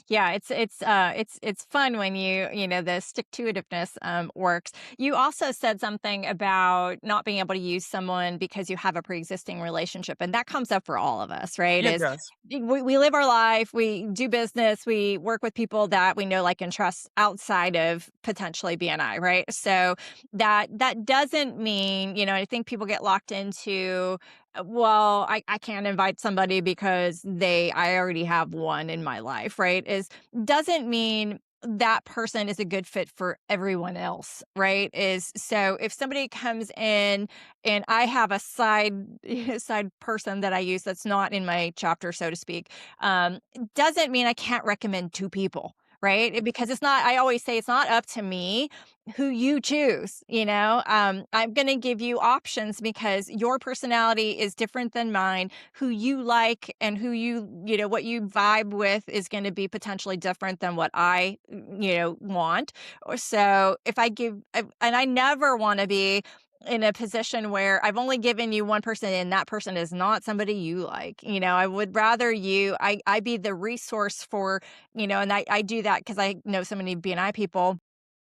Yeah, it's fun when the stick to itiveness works. You also said something about not being able to use someone because you have a pre-existing relationship, and that comes up for all of us, right? Yeah, it Is does. we live our life, we do business, we work with people that we know, like, and trust outside of potentially BNI, right? So that doesn't mean, I think people get locked into, well, I can't invite somebody because I already have one in my life, right? Doesn't mean that person is a good fit for everyone else, right? Is so if somebody comes in and I have a side side person that I use that's not in my chapter, so to speak, doesn't mean I can't recommend two people. Right. Because I always say it's not up to me who you choose. I'm going to give you options because your personality is different than mine. Who you like and what you vibe with is going to be potentially different than what I, want. Or so if and I never want to be in a position where I've only given you one person and that person is not somebody you like. I would rather I be the resource for, and I do that because I know so many BNI people.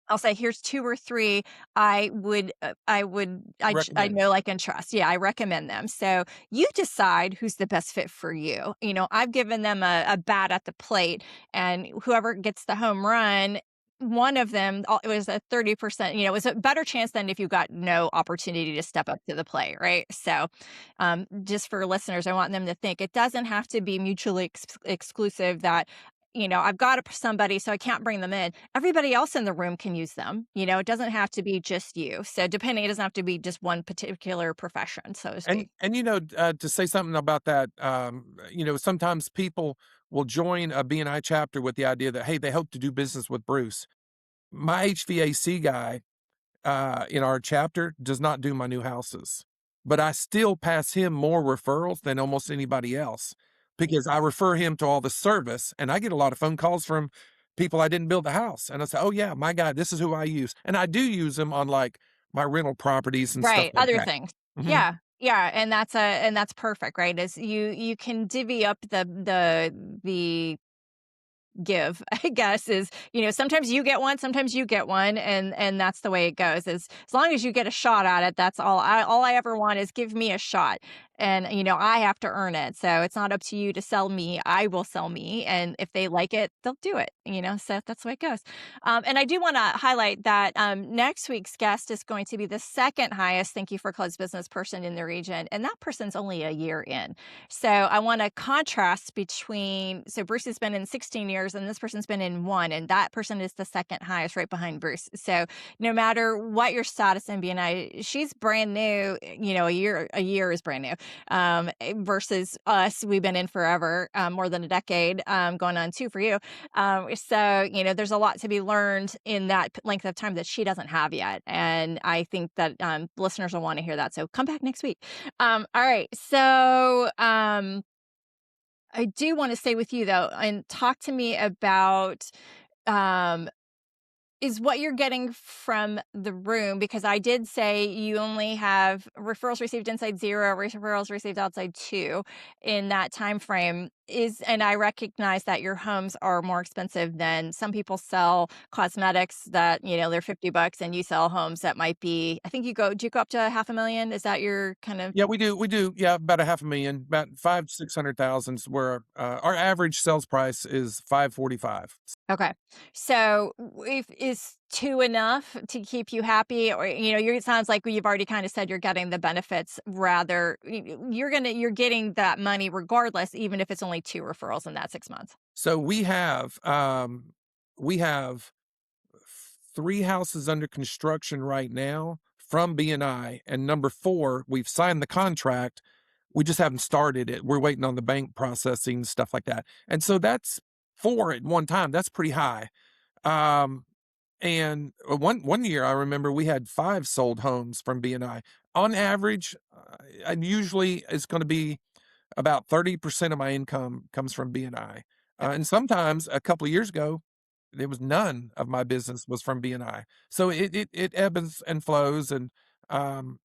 I'll say, "Here's 2 or 3 I Recommend. know, like, and trust." Yeah, I recommend them. So, you decide who's the best fit for you. I've given them a bat at the plate, and whoever gets the home run, one of them, it was a 30%, it was a better chance than if you got no opportunity to step up to the plate, right? So, just for listeners, I want them to think it doesn't have to be mutually exclusive that, I've got somebody, so I can't bring them in. Everybody else in the room can use them. It doesn't have to be just you. So it doesn't have to be just one particular profession, so to speak. And to say something about that, sometimes people will join a BNI chapter with the idea that, hey, they hope to do business with Bruce. My HVAC guy in our chapter does not do my new houses, but I still pass him more referrals than almost anybody else because I refer him to all the service, and I get a lot of phone calls from people I didn't build the house, and I say, "Oh yeah, my guy, this is who I use," and I do use him on like my rental properties and stuff Right. like Other that. things. Mhm. Yeah. Yeah. And that's perfect, right? Is you can divvy up the give, I guess, is, sometimes you get one, sometimes you get one, and that's the way it goes. Is as long as you get a shot at it, that's all I ever want is give me a shot. And, I have to earn it. So it's not up to you to sell me. I will sell me. And if they like it, they'll do it, so that's the way it goes. And I do want to highlight that next week's guest is going to be the second highest Thank You for Closed business person in the region. And that person's only a year in. So I want to contrast so Bruce has been in 16 years and this person's been in one. And that person is the second highest right behind Bruce. So no matter what your status in BNI, she's brand new, a year is brand new versus us. We've been in forever, more than a decade, going on two for you. So, there's a lot to be learned in that length of time that she doesn't have yet. And I think that listeners will want to hear that. So come back next week. All right. So I do want to stay with you, though, and talk to me about um, is what you're getting from the room, because I did say you only have referrals received inside 0, referrals received outside 2 in that time frame. And I recognize that your homes are more expensive than some people sell cosmetics that, they're $50 and you sell homes that might be, I think do you go up to 500,000? Is that your kind of Yeah, we do, yeah, about a 500,000, about 500-600,000 is where, our average sales price is 545. Okay. So if is 2 enough to keep you happy, or it sounds like you've already kind of said you're getting the benefits, rather you're getting that money regardless, even if it's only 2 referrals in that 6 months. So we have 3 houses under construction right now from BNI, and number 4, we've signed the contract. We just haven't started it. We're waiting on the bank processing, stuff like that. And so that's 4 at one time. That's pretty high. Um, and one year I remember we had 5 sold homes from BNI. On average, and usually it's going to be about 30% of my income comes from BNI. And sometimes a couple of years ago, there was none of my business was from BNI. So it ebbs and flows, and BNI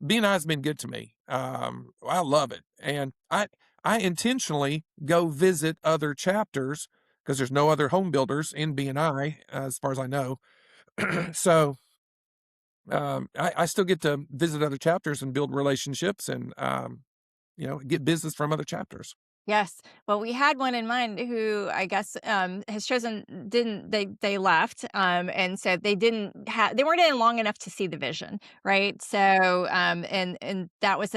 has been good to me. I love it, and I intentionally go visit other chapters because there's no other home builders in BNI as far as I know. So I still get to visit other chapters and build relationships, and get business from other chapters. Yes. Well, we had one in mind who I guess has chosen didn't they left, and so they weren't in long enough to see the vision, right? So and that was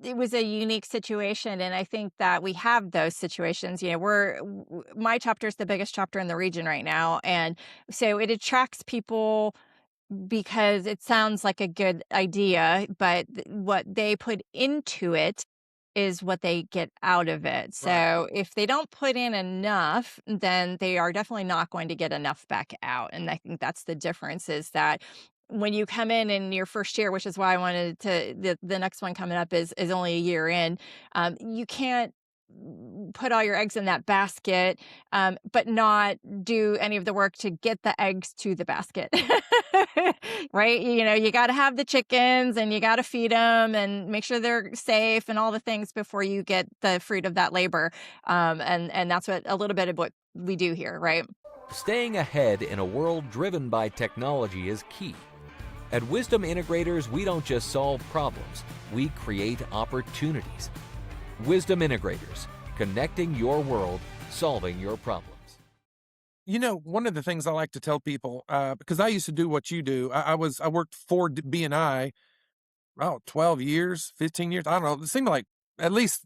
it was a unique situation, and I think that we have those situations. My chapter is the biggest chapter in the region right now, and so it attracts people because it sounds like a good idea, but what they put into it is what they get out of it. Right. So if they don't put in enough, then they are definitely not going to get enough back out. And I think that's the difference, is that when you come in your first year, which is why I wanted the next one coming up is only a year in, you can't put all your eggs in that basket, but not do any of the work to get the eggs to the basket. Right? You got to have the chickens and you got to feed them and make sure they're safe and all the things before you get the fruit of that labor. And that's a little bit of what we do here, right? Staying ahead in a world driven by technology is key. At Wisdom Integrators, we don't just solve problems, we create opportunities. Wisdom Integrators, connecting your world, solving your problems. One of the things I like to tell people, because I used to do what you do. I worked for BNI, 12 years, 15 years. I don't know. It seemed like at least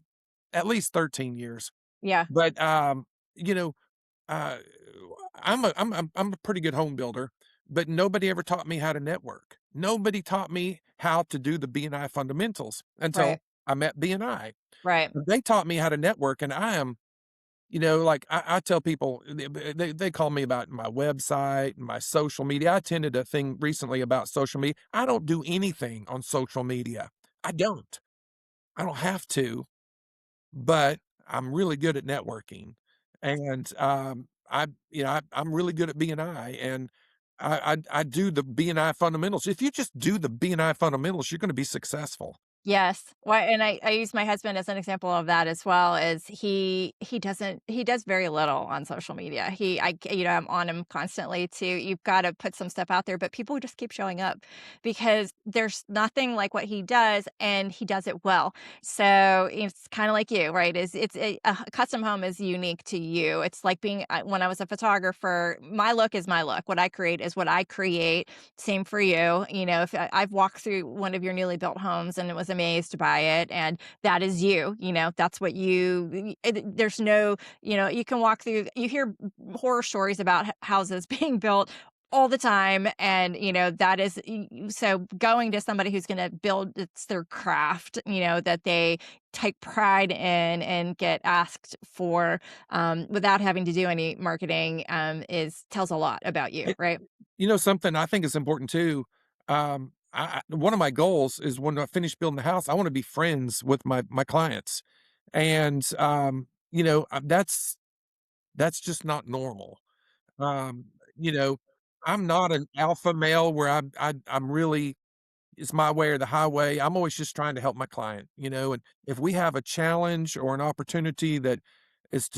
13 years. Yeah. But uh, I'm a pretty good home builder, but nobody ever taught me how to network. Nobody taught me how to do the BNI fundamentals until Right. I met BNI. Right. They taught me how to network, and I am, like I tell people, they call me about my website and my social media. I attended a thing recently about social media. I don't do anything on social media. I don't. I don't have to, but I'm really good at networking, and I'm really good at BNI, and I do the BNI fundamentals. If you just do the BNI fundamentals, you're going to be successful. Yes. Why and I use my husband as an example of that as well, is he does very little on social media. I'm on him constantly too. You've gotta put some stuff out there, but people just keep showing up because there's nothing like what he does, and he does it well. So, it's kinda like you, right? A custom home is unique to you. It's like being when I was a photographer, my look is my look. What I create is what I create. Same for you. If I've walked through one of your newly built homes and was amazed by it, and that is you. That's what there's no, you can walk through, you hear horror stories about houses being built all the time. And, that is, so going to somebody who's going to build, it's their craft, that they take pride in and get asked for, without having to do any marketing, tells a lot about you, right? Something I think is important too. One of my goals is when I finish building the house, I want to be friends with my clients, and that's just not normal. Um, you know, I'm not an alpha male where I'm really it's my way or the highway. I'm always just trying to help my client, and if we have a challenge or an opportunity that is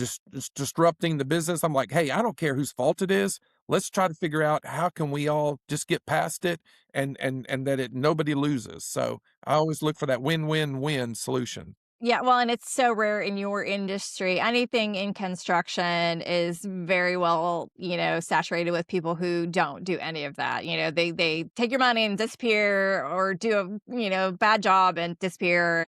disrupting the business, I'm like, "Hey, I don't care whose fault it is. Let's try to figure out how can we all just get past it and that nobody loses." So I always look for that win-win-win solution. Yeah, well, and it's so rare in your industry. Anything in construction is very well, saturated with people who don't do any of that. They take your money and disappear, or do a, bad job and disappear.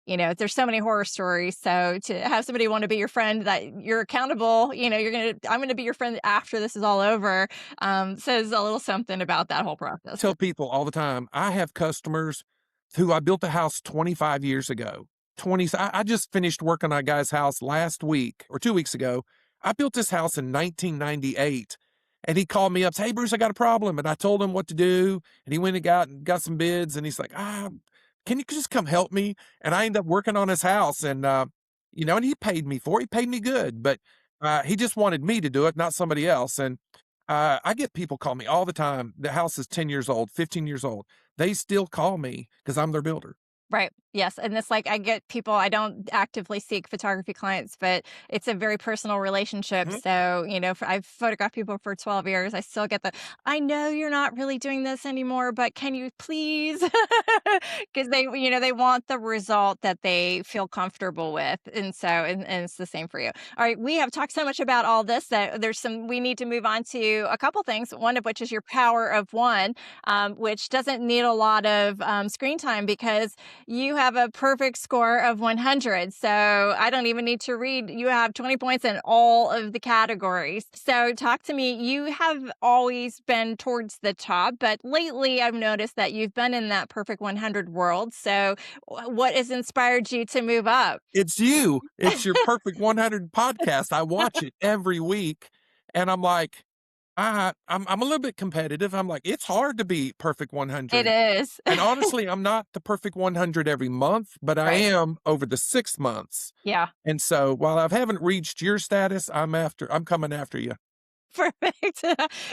There's so many horror stories. So to have somebody want to be your friend, that you're accountable, I'm gonna be your friend after this is all over, says a little something about that whole process. Tell people all the time, I have customers who I built a house 25 years ago. I just finished working on a guy's house last week or 2 weeks ago. I built this house in 1998, and he called me up, "Hey, Bruce, I got a problem." And I told him what to do. And he went and got some bids. And he's like, can you just come help me? And I ended up working on his house. And he paid me for it. He paid me good. But he just wanted me to do it, not somebody else. And I get people call me all the time. The house is 10 years old, 15 years old. They still call me because I'm their builder. Right. Yes. And it's like I get people, I don't actively seek photography clients, but it's a very personal relationship. Mhm. So, I've photographed people for 12 years. I still get I know you're not really doing this anymore, but can you please? Because they want the result that they feel comfortable with. And so, and it's the same for you. All right. We have talked so much about all this that we need to move on to a couple things, one of which is your power of one, which doesn't need a lot of screen time because you have a perfect score of 100. So I don't even need to read. You have 20 points in all of the categories. So talk to me. You have always been towards the top, but lately I've noticed that you've been in that perfect 100 world. So what has inspired you to move up? It's you. It's your Perfect 100 podcast. I watch it every week, and I'm like, I'm a little bit competitive. I'm like, it's hard to be Perfect It 100. is. And honestly, I'm not the Perfect 100 every month, but I Right. am over the 6 months. Yeah. And so while I haven't reached your status, I'm coming after you. Perfect.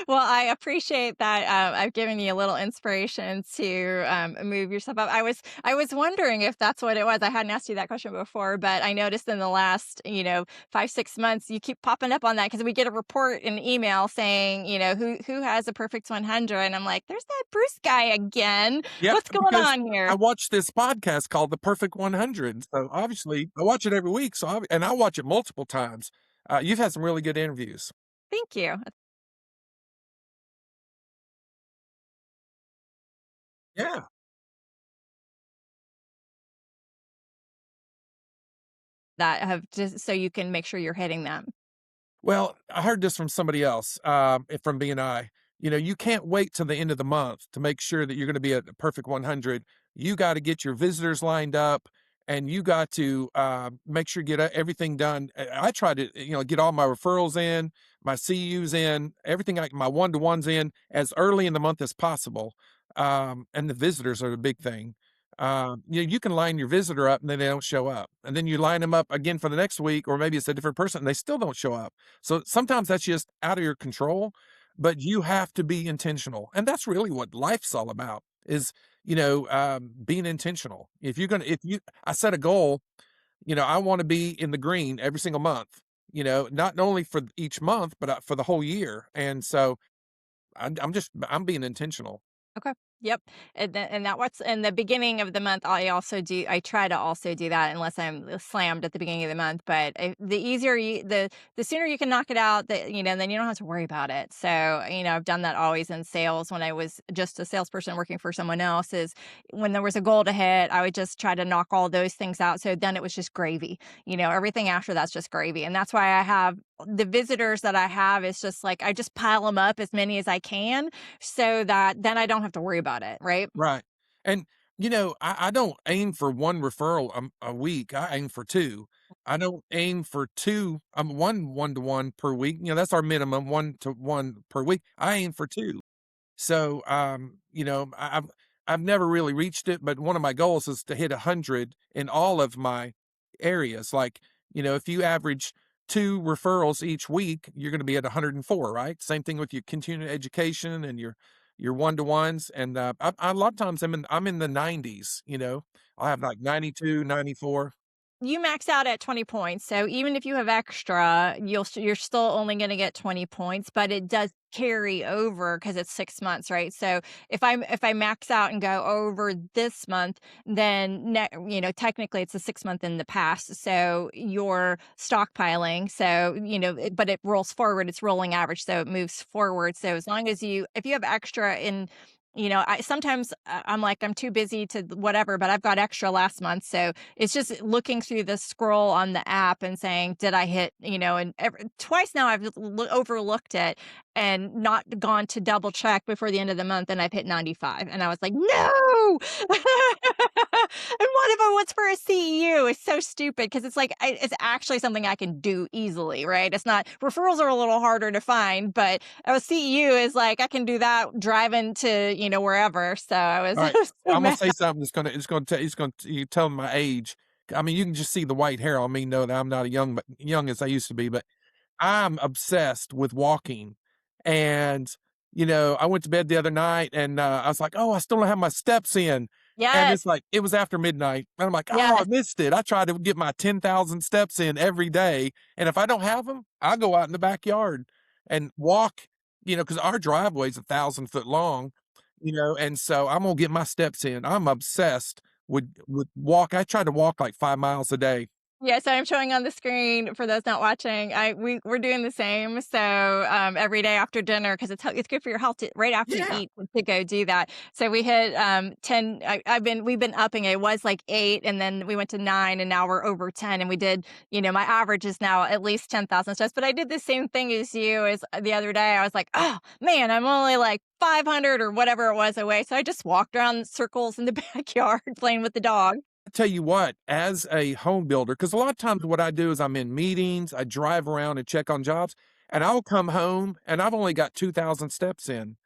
Well, I appreciate that. I've given you a little inspiration to move yourself up. I was wondering if that's what it was. I hadn't asked you that question before, but I noticed in the last 5-6 months you keep popping up on that because we get a report in email saying who has a perfect 100, and I'm like, there's that Bruce guy again. Yep, What's going because on I here? watch this podcast called The Perfect 100. So obviously, I watch it every week. And I watch it multiple times. You've had some really good interviews. Thank you. Yeah. That have just so you can make sure you're hitting them. Well, I heard this from somebody else, from BNI. You can't wait till the end of the month to make sure that you're going to be at the perfect 100. You got to get your visitors lined up, and you got to make sure you get everything done. I try to, get all my referrals in, my CUs in, everything like my one-to-ones in as early in the month as possible. And the visitors are the big thing. You can line your visitor up and then they don't show up. And then you line them up again for the next week, or maybe it's a different person and they still don't show up. So sometimes that's just out of your control, but you have to be intentional. And that's really what life's all about is being intentional. If you, I set a goal, I want to be in the green every single month, not only for each month, but for the whole year. And so I'm being intentional. Okay. Yep. And that what's in the beginning of the month, I try to also do that unless I'm slammed at the beginning of the month. But the easier the sooner you can knock it out, then you don't have to worry about it. So, I've done that always in sales when I was just a salesperson working for someone else. Is when there was a goal to hit, I would just try to knock all those things out. So then it was just gravy. Everything after that's just gravy. And that's why I have the visitors that I have is just like, I just pile them up as many as I can so that then I don't have to worry about it, right? Right. And, I don't aim for one referral a week. I aim for two. I don't aim for two. I'm one to one per week. That's our minimum, 1 to 1 per week. I aim for two. So, I've never really reached it, but one of my goals is to hit 100 in all of my areas. Like, if you average 2 referrals each week, you're going to be at 104, right? Same thing with your continuing education and your one-to-ones. And a lot of times I'm in the 90s. I'll have like 92, 94. You max out at 20 points. So even if you have extra, you're still only going to get 20 points, but it does carry over because it's 6 months, right? So if I max out and go over this month, then technically it's a 6 month in the past. So you're stockpiling. So but it rolls forward. It's rolling average, so it moves forward. So as long as if you have extra in I sometimes I'm like, I'm too busy to whatever, but I've got extra last month. So it's just looking through the scroll on the app and saying, did I hit, and twice now I've overlooked it and not gone to double check before the end of the month. And I've hit 95. And I was like, no. And what if it was for a CEU? It's so stupid because it's like, it's actually something I can do easily, right? It's not, referrals are a little harder to find, but a CEU is like, I can do that driving to, wherever. So I was, All right. I was so I'm gonna mad. say something you tell my age. I mean, you can just see the white hair on me, know that I'm not young as I used to be, but I'm obsessed with walking. And, I went to bed the other night and I was like, oh, I still don't have my steps in. And Yes. it's like, it was after midnight. And I'm like, oh, I Yes. missed it. I try to get my 10,000 steps in every day. And if I don't have them, I'll go out in the backyard and walk, because our driveway's 1,000 foot long, and so I'm going to get my steps in. I'm obsessed with walk. I try to walk like 5 miles a day. Yeah, so I'm showing on the screen for those not watching. We're doing the same. So every day after dinner, because it's good for your health right after you Yeah. eat to go do that. So we hit 10. We've been upping it. It was like 8, and then we went to 9, and now we're over 10. And we did, my average is now at least 10,000 steps. But I did the same thing as you. As the other day, I was like, oh man, I'm only like 500 or whatever it was away. So I just walked around in circles in the backyard playing with the dog. I tell you what, as a home builder, because a lot of times what I do is I'm in meetings, I drive around and check on jobs, and I'll come home and I've only got 2,000 steps in.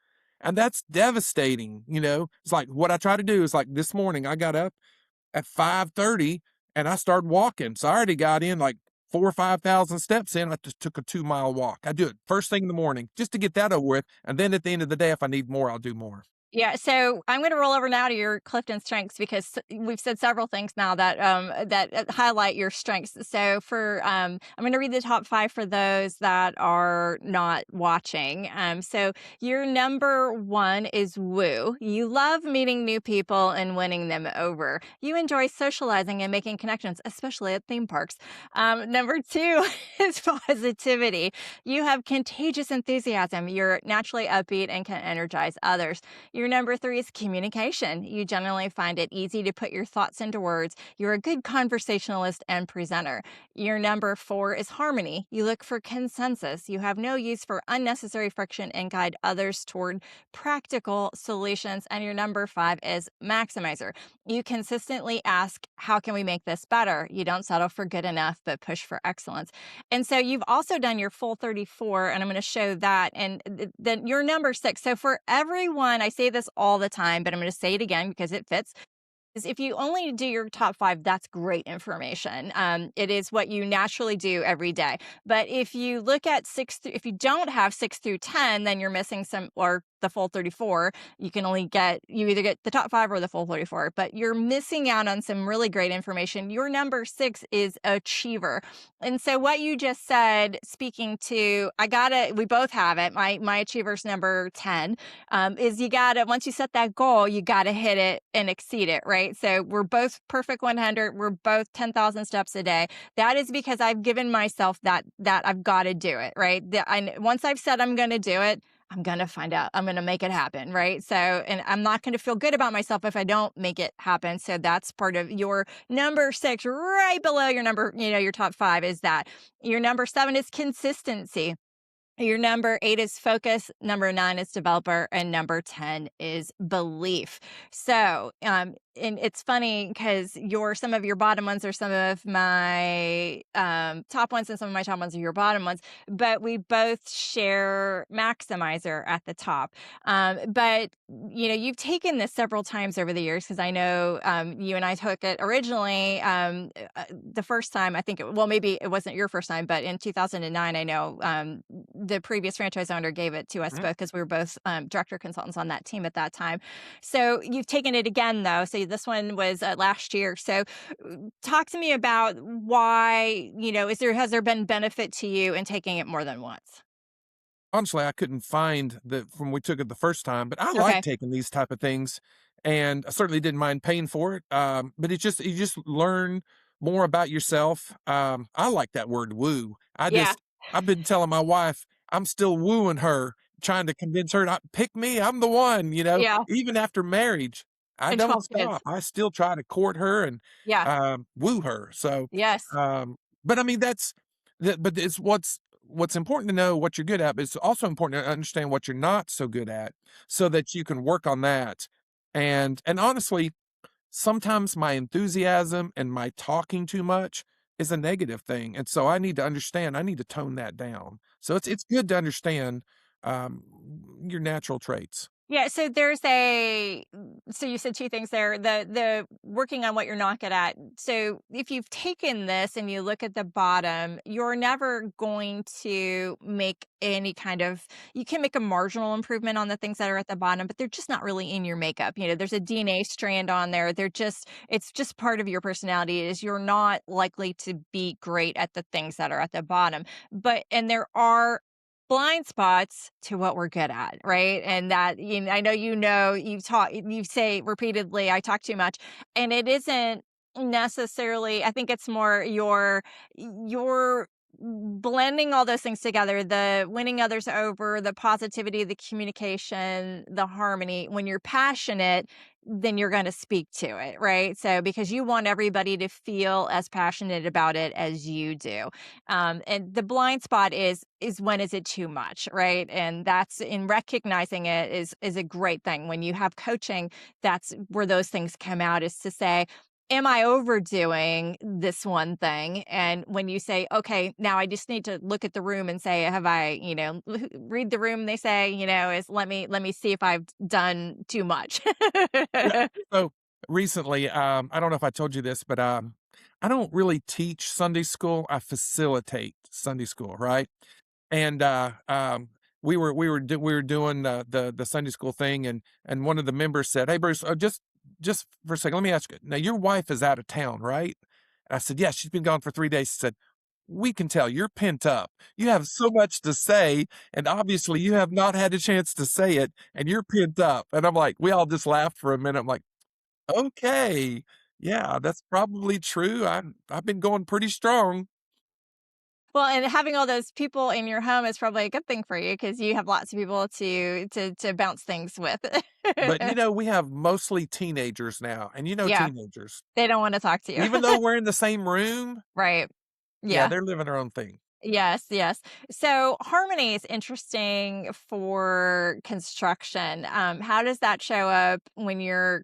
And that's devastating. It's like what I try to do is like this morning, I got up at 5:30 and I started walking. So I already got in like 4 or 5,000 steps in. I just took a 2 mile walk. I do it first thing in the morning just to get that over with. And then at the end of the day, if I need more, I'll do more. Yeah, so I'm going to roll over now to your Clifton strengths because we've said several things now that highlight your strengths. So I'm going to read the top 5 for those that are not watching. So your number 1 is woo. You love meeting new people and winning them over. You enjoy socializing and making connections, especially at theme parks. Number 2 is positivity. You have contagious enthusiasm. You're naturally upbeat and can energize others. Your number 3 is communication. You generally find it easy to put your thoughts into words. You're a good conversationalist and presenter. Your number 4 is harmony. You look for consensus. You have no use for unnecessary friction and guide others toward practical solutions. And your number 5 is maximizer. You consistently ask, how can we make this better? You don't settle for good enough, but push for excellence. And so you've also done your full 34, and I'm going to show that. And then your number 6. So for everyone, I say this all the time, but I'm going to say it again because it fits. Is if you only do your top 5, that's great information. It is what you naturally do every day. But if you look at if you don't have 6 through 10, then you're missing some, or the full 34. You either get the top 5 or the full 34, but you're missing out on some really great information. Your number 6 is achiever. And so what you just said, speaking to, we both have it. My achiever's number 10, is once you set that goal, you gotta hit it and exceed it, right? So we're both perfect 100. We're both 10,000 steps a day. That is because I've given myself that I've got to do it, right? Once I've said I'm going to do it, I'm going to find out. I'm going to make it happen, right? So, and I'm not going to feel good about myself if I don't make it happen. So that's part of your number 6, right below your number, your top 5 is that. Your number 7 is consistency. Your number 8 is focus, number 9 is developer, and number 10 is belief. So, and it's funny because some of your bottom ones are some of my top ones, and some of my top ones are your bottom ones, but we both share maximizer at the top. But you've taken this several times over the years, because I know you and I took it originally the first time. I think maybe it wasn't your first time, but in 2009, I know the previous franchise owner gave it to us both, because we were both director consultants on that team at that time. So you've taken it again, though. So this one was last year. So talk to me about why, has there been benefit to you in taking it more than once? Honestly, I couldn't find from we took it the first time, but I like Okay. taking these type of things, and I certainly didn't mind paying for it. But you just learn more about yourself. I like that word woo. Yeah. I've been telling my wife I'm still wooing her, trying to convince her to pick me. I'm the one, Yeah. even after marriage. I And don't 12 kids. stop. I still try to court her and Yeah. woo her. So, Yes. but I mean, but it's what's important to know what you're good at, but it's also important to understand what you're not so good at so that you can work on that. And honestly, sometimes my enthusiasm and my talking too much is a negative thing. And so I need to understand, I need to tone that down. So it's good to understand um, your natural traits. Yeah, so so you said 2 things there. The working on what you're not good at. So if you've taken this and you look at the bottom, you're never going to make any you can make a marginal improvement on the things that are at the bottom, but they're just not really in your makeup. There's a DNA strand on there. It's just part of your personality. Is you're not likely to be great at the things that are at the bottom. And there are blind spots to what we're good at, right? And that, I know, you say repeatedly, I talk too much, and it isn't necessarily, I think it's more your blending all those things together, the winning others over, the positivity, the communication, the harmony. When you're passionate, then you're going to speak to it, right? So because you want everybody to feel as passionate about it as you do. And the blind spot is when is it too much, right? And that's, in recognizing it, is a great thing. When you have coaching, that's where those things come out, is to say, am I overdoing this one thing? And when you say, okay, now I just need to look at the room and say, have I, read the room, they say, is let me see if I've done too much. Yeah. So recently, I don't know if I told you this, but I don't really teach Sunday school. I facilitate Sunday school, right? And we were doing the Sunday school thing, and one of the members said, "Hey, Bruce, just for a second, let me ask you. Now, your wife is out of town, right?" And I said, "Yeah, she's been gone for 3 days." She said, "We can tell you're pent up. You have so much to say, and obviously you have not had a chance to say it, and you're pent up." And I'm like, we all just laughed for a minute. I'm like, "Okay, yeah, that's probably true. I've been going pretty strong." Well, and having all those people in your home is probably a good thing for you, because you have lots of people to bounce things with. But, we have mostly teenagers now, and Yeah, teenagers, they don't want to talk to you. even though we're in the same room, Right. yeah, Yeah. they're living their own thing. Yes, yes. So harmony is interesting for construction. How does that show up when you're,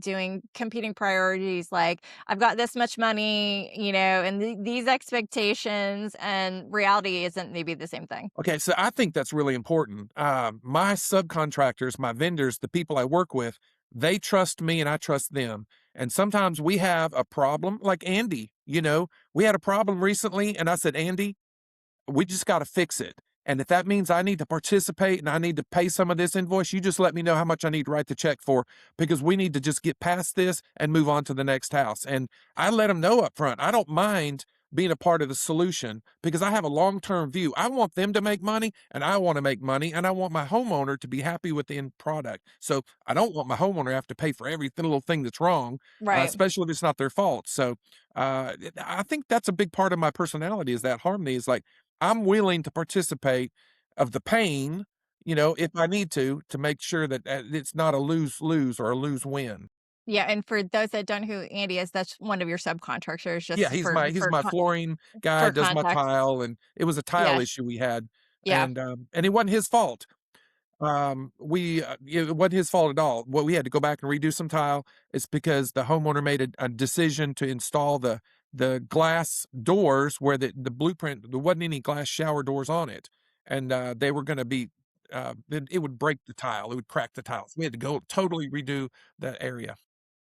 doing competing priorities? Like, I've got this much money, and these expectations, and reality isn't maybe the same thing. Okay, so I think that's really important. My subcontractors, my vendors, the people I work with, they trust me and I trust them. And sometimes we have a problem, like Andy, we had a problem recently, and I said, "Andy, we just got to fix it." And if that means I need to participate and I need to pay some of this invoice, you just let me know how much I need to write the check for because we need to just get past this and move on to the next house. And I let them know up front. I don't mind being a part of the solution because I have a long-term view. I want them to make money and I want to make money and I want my homeowner to be happy with the end product. So I don't want my homeowner to have to pay for every little thing that's wrong, Right. especially if it's not their fault. So I think that's a big part of my personality is that harmony is like, I'm willing to participate of the pain, if I need to make sure that it's not a lose-lose or a lose-win. Yeah, and for those that don't know who Andy is, that's one of your subcontractors, Yeah, just he's my flooring guy, for does my context. tile, and it was a tile Yeah, issue we had, yeah, and it wasn't his fault. It wasn't his fault at all. What we had to go back and redo some tile. It's because the homeowner made a decision to install the glass doors where the blueprint there wasn't any glass shower doors on it, and they were going to be. It would break the tile. It would crack the tiles. We had to go totally redo that area.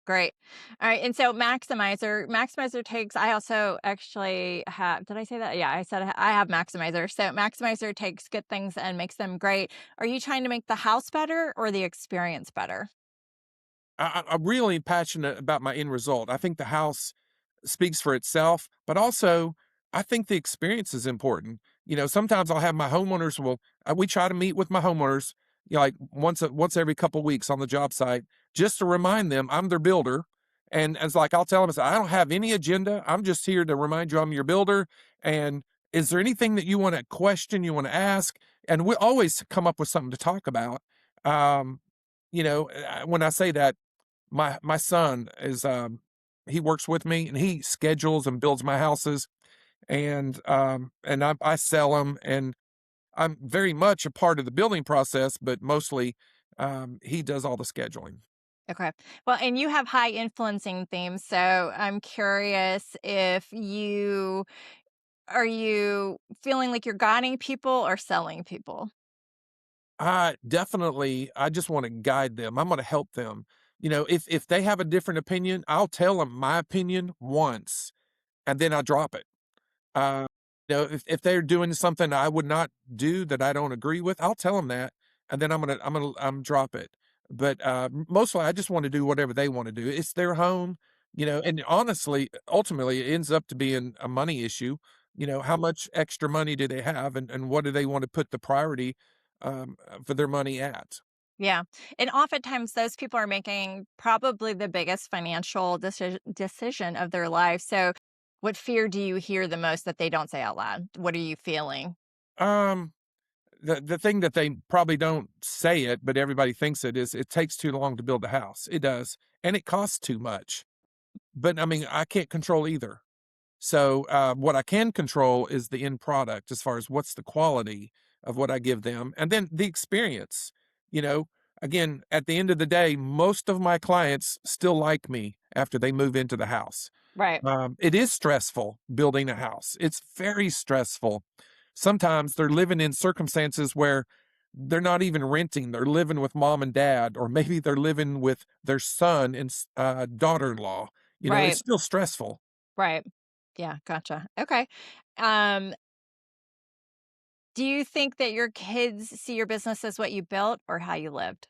great. All right, and so Maximizer takes I also actually have did I say that? Yeah, I said I have Maximizer. So Maximizer takes good things and makes them great. Are you trying to make the house better or the experience better? I'm really passionate about my end result. I think the house speaks for itself, but also I think the experience is important. Sometimes I'll have my homeowners we try to meet with my homeowners, like once every couple weeks on the job site, just to remind them I'm their builder. And as like I'll tell them, I say, I don't have any agenda. I'm just here to remind you I'm your builder. And is there anything that you want to question, you want to ask? And we always come up with something to talk about. Um, when I say that, my son is he works with me and he schedules and builds my houses and I sell them and I'm very much a part of the building process, but mostly he does all the scheduling. Okay. Well, and you have high influencing themes, so I'm curious if you are you feeling like you're guiding people or selling people? I just want to guide them. I'm going to help them. If they have a different opinion, I'll tell them my opinion once and then I drop it. Uh, if they're doing something I would not do that I don't agree with, I'll tell them that, and then I'm drop it. But mostly, I just want to do whatever they want to do. It's their home, and honestly, ultimately, it ends up to being a money issue. How much extra money do they have, and what do they want to put the priority for their money at? Yeah. And oftentimes those people are making probably the biggest financial decision of their life. So, what fear do you hear the most that they don't say out loud? What are you feeling? Um, the thing that they probably don't say it, but everybody thinks it is, it takes too long to build a house. It does, and it costs too much. But I mean, I can't control either. So what I can control is the end product as far as what's the quality of what I give them, and then the experience. You know, again, at the end of the day, most of my clients still like me after they move into the house. Right. It is stressful building a house. It's very stressful. Sometimes they're living in circumstances where they're not even renting. They're living with mom and dad, or maybe they're living with their son and daughter-in-law. It's Right. still stressful. Right. Yeah, gotcha. Okay. Um, do you think that your kids see your business as what you built or how you lived?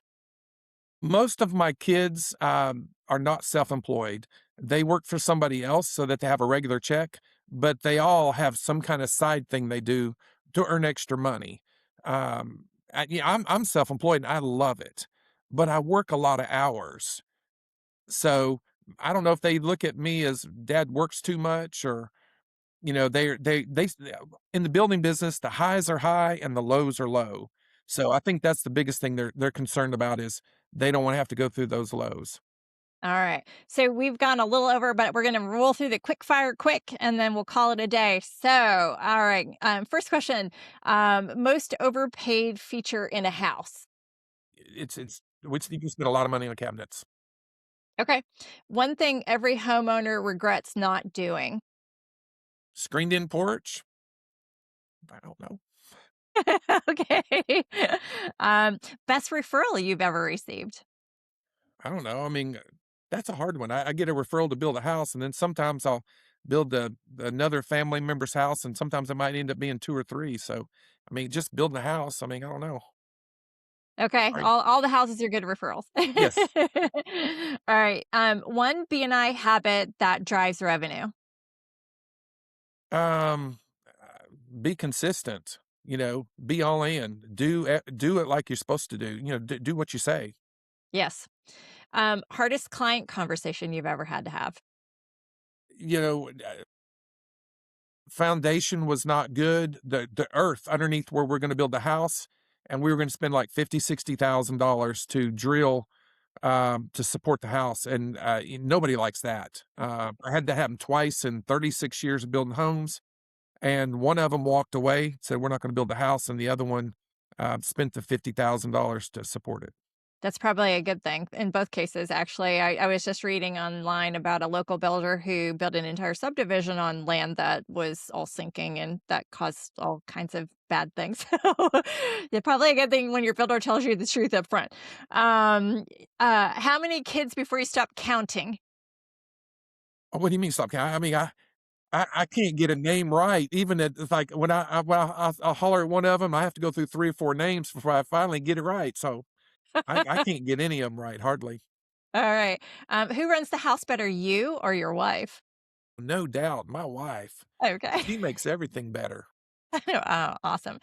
Most of my kids are not self-employed. They work for somebody else so that they have a regular check, but they all have some kind of side thing they do to earn extra money. Yeah, I'm self-employed and I love it, but I work a lot of hours. So I don't know if they look at me as dad works too much or they in the building business, the highs are high and the lows are low. So I think that's the biggest thing they're concerned about is they don't wanna have to go through those lows. All right. So we've gone a little over, but we're going to roll through the quick fire quick and then we'll call it a day. So, all right. First question, most overpaid feature in a house. It's which you can spend a lot of money on cabinets. Okay. One thing every homeowner regrets not doing. Screened in porch? I don't know. Okay. Best referral you've ever received. I don't know. I mean, that's a hard one. I get a referral to build a house, and then sometimes I'll build another family member's house, and sometimes it might end up being 2 or 3. So I mean, just building a house, I mean, I don't know. Okay, Are all the houses are good referrals. Yes. All right, one B&I habit that drives revenue. Um, be consistent, be all in. Do it like you're supposed to do, do what you say. Yes. Hardest client conversation you've ever had to have. You know, foundation was not good. The earth underneath where we're gonna build the house, and we were gonna spend like $50,000-$60,000 to drill, to support the house, and, nobody likes that. I had that happen twice in 36 years of building homes, and one of them walked away, said, "We're not gonna build the house," and the other one, spent the $50,000 to support it. That's probably a good thing in both cases, actually. I was just reading online about a local builder who built an entire subdivision on land that was all sinking and that caused all kinds of bad things. So it's probably a good thing when your builder tells you the truth up front. Um, how many kids before you stop counting? Oh, what do you mean stop counting? I mean, I can't get a name right, even at it's like when I'll holler at one of them, I have to go through 3 or 4 names before I finally get it right, so I can't get any of them right, hardly. All right. Who runs the house better, you or your wife? No doubt, my wife, Okay. she makes everything better. Oh, awesome.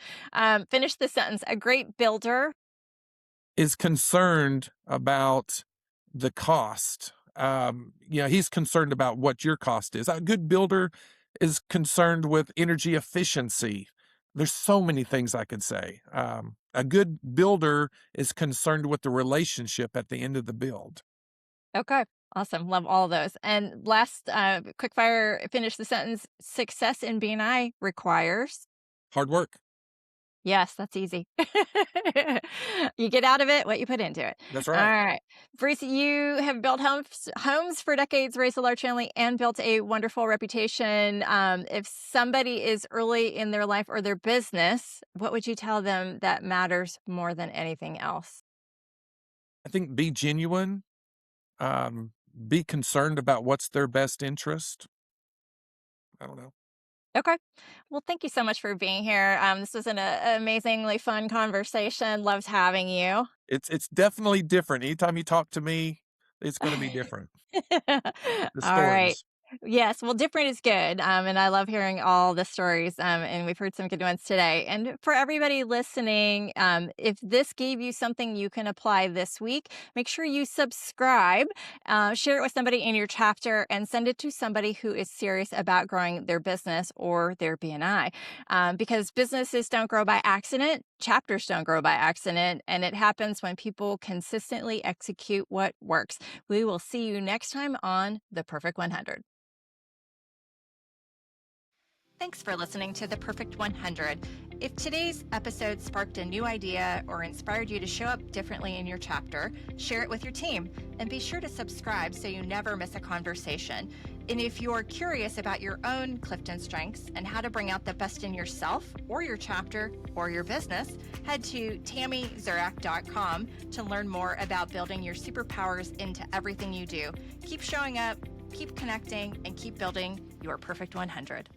Finish the sentence. A great builder. Is concerned about the cost. He's concerned about what your cost is. A good builder is concerned with energy efficiency. There's so many things I could say. A good builder is concerned with the relationship at the end of the build. Okay. Awesome. Love all of those. And last, quick fire, finish the sentence. Success in BNI requires. Hard work. Yes, that's easy. You get out of it what you put into it. That's All right. right. Bruce, you have built homes for decades, raised a large family, and built a wonderful reputation. If somebody is early in their life or their business, what would you tell them that matters more than anything else? I think be genuine, be concerned about what's their best interest. I don't know. Okay. Well, thank you so much for being here. This was an amazingly fun conversation. Loved having you. It's definitely different. Anytime you talk to me, it's gonna be different. The All right. stories. Yes, well, different is good, and I love hearing all the stories, and we've heard some good ones today. And for everybody listening, if this gave you something you can apply this week, make sure you subscribe, share it with somebody in your chapter, and send it to somebody who is serious about growing their business or their BNI. Because businesses don't grow by accident, chapters don't grow by accident, and it happens when people consistently execute what works. We will see you next time on The Perfect 100. Thanks for listening to The Perfect 100. If today's episode sparked a new idea or inspired you to show up differently in your chapter, share it with your team and be sure to subscribe so you never miss a conversation. And if you're curious about your own Clifton strengths and how to bring out the best in yourself or your chapter or your business, head to TammyZurak.com to learn more about building your superpowers into everything you do. Keep showing up, keep connecting, and keep building your perfect 100.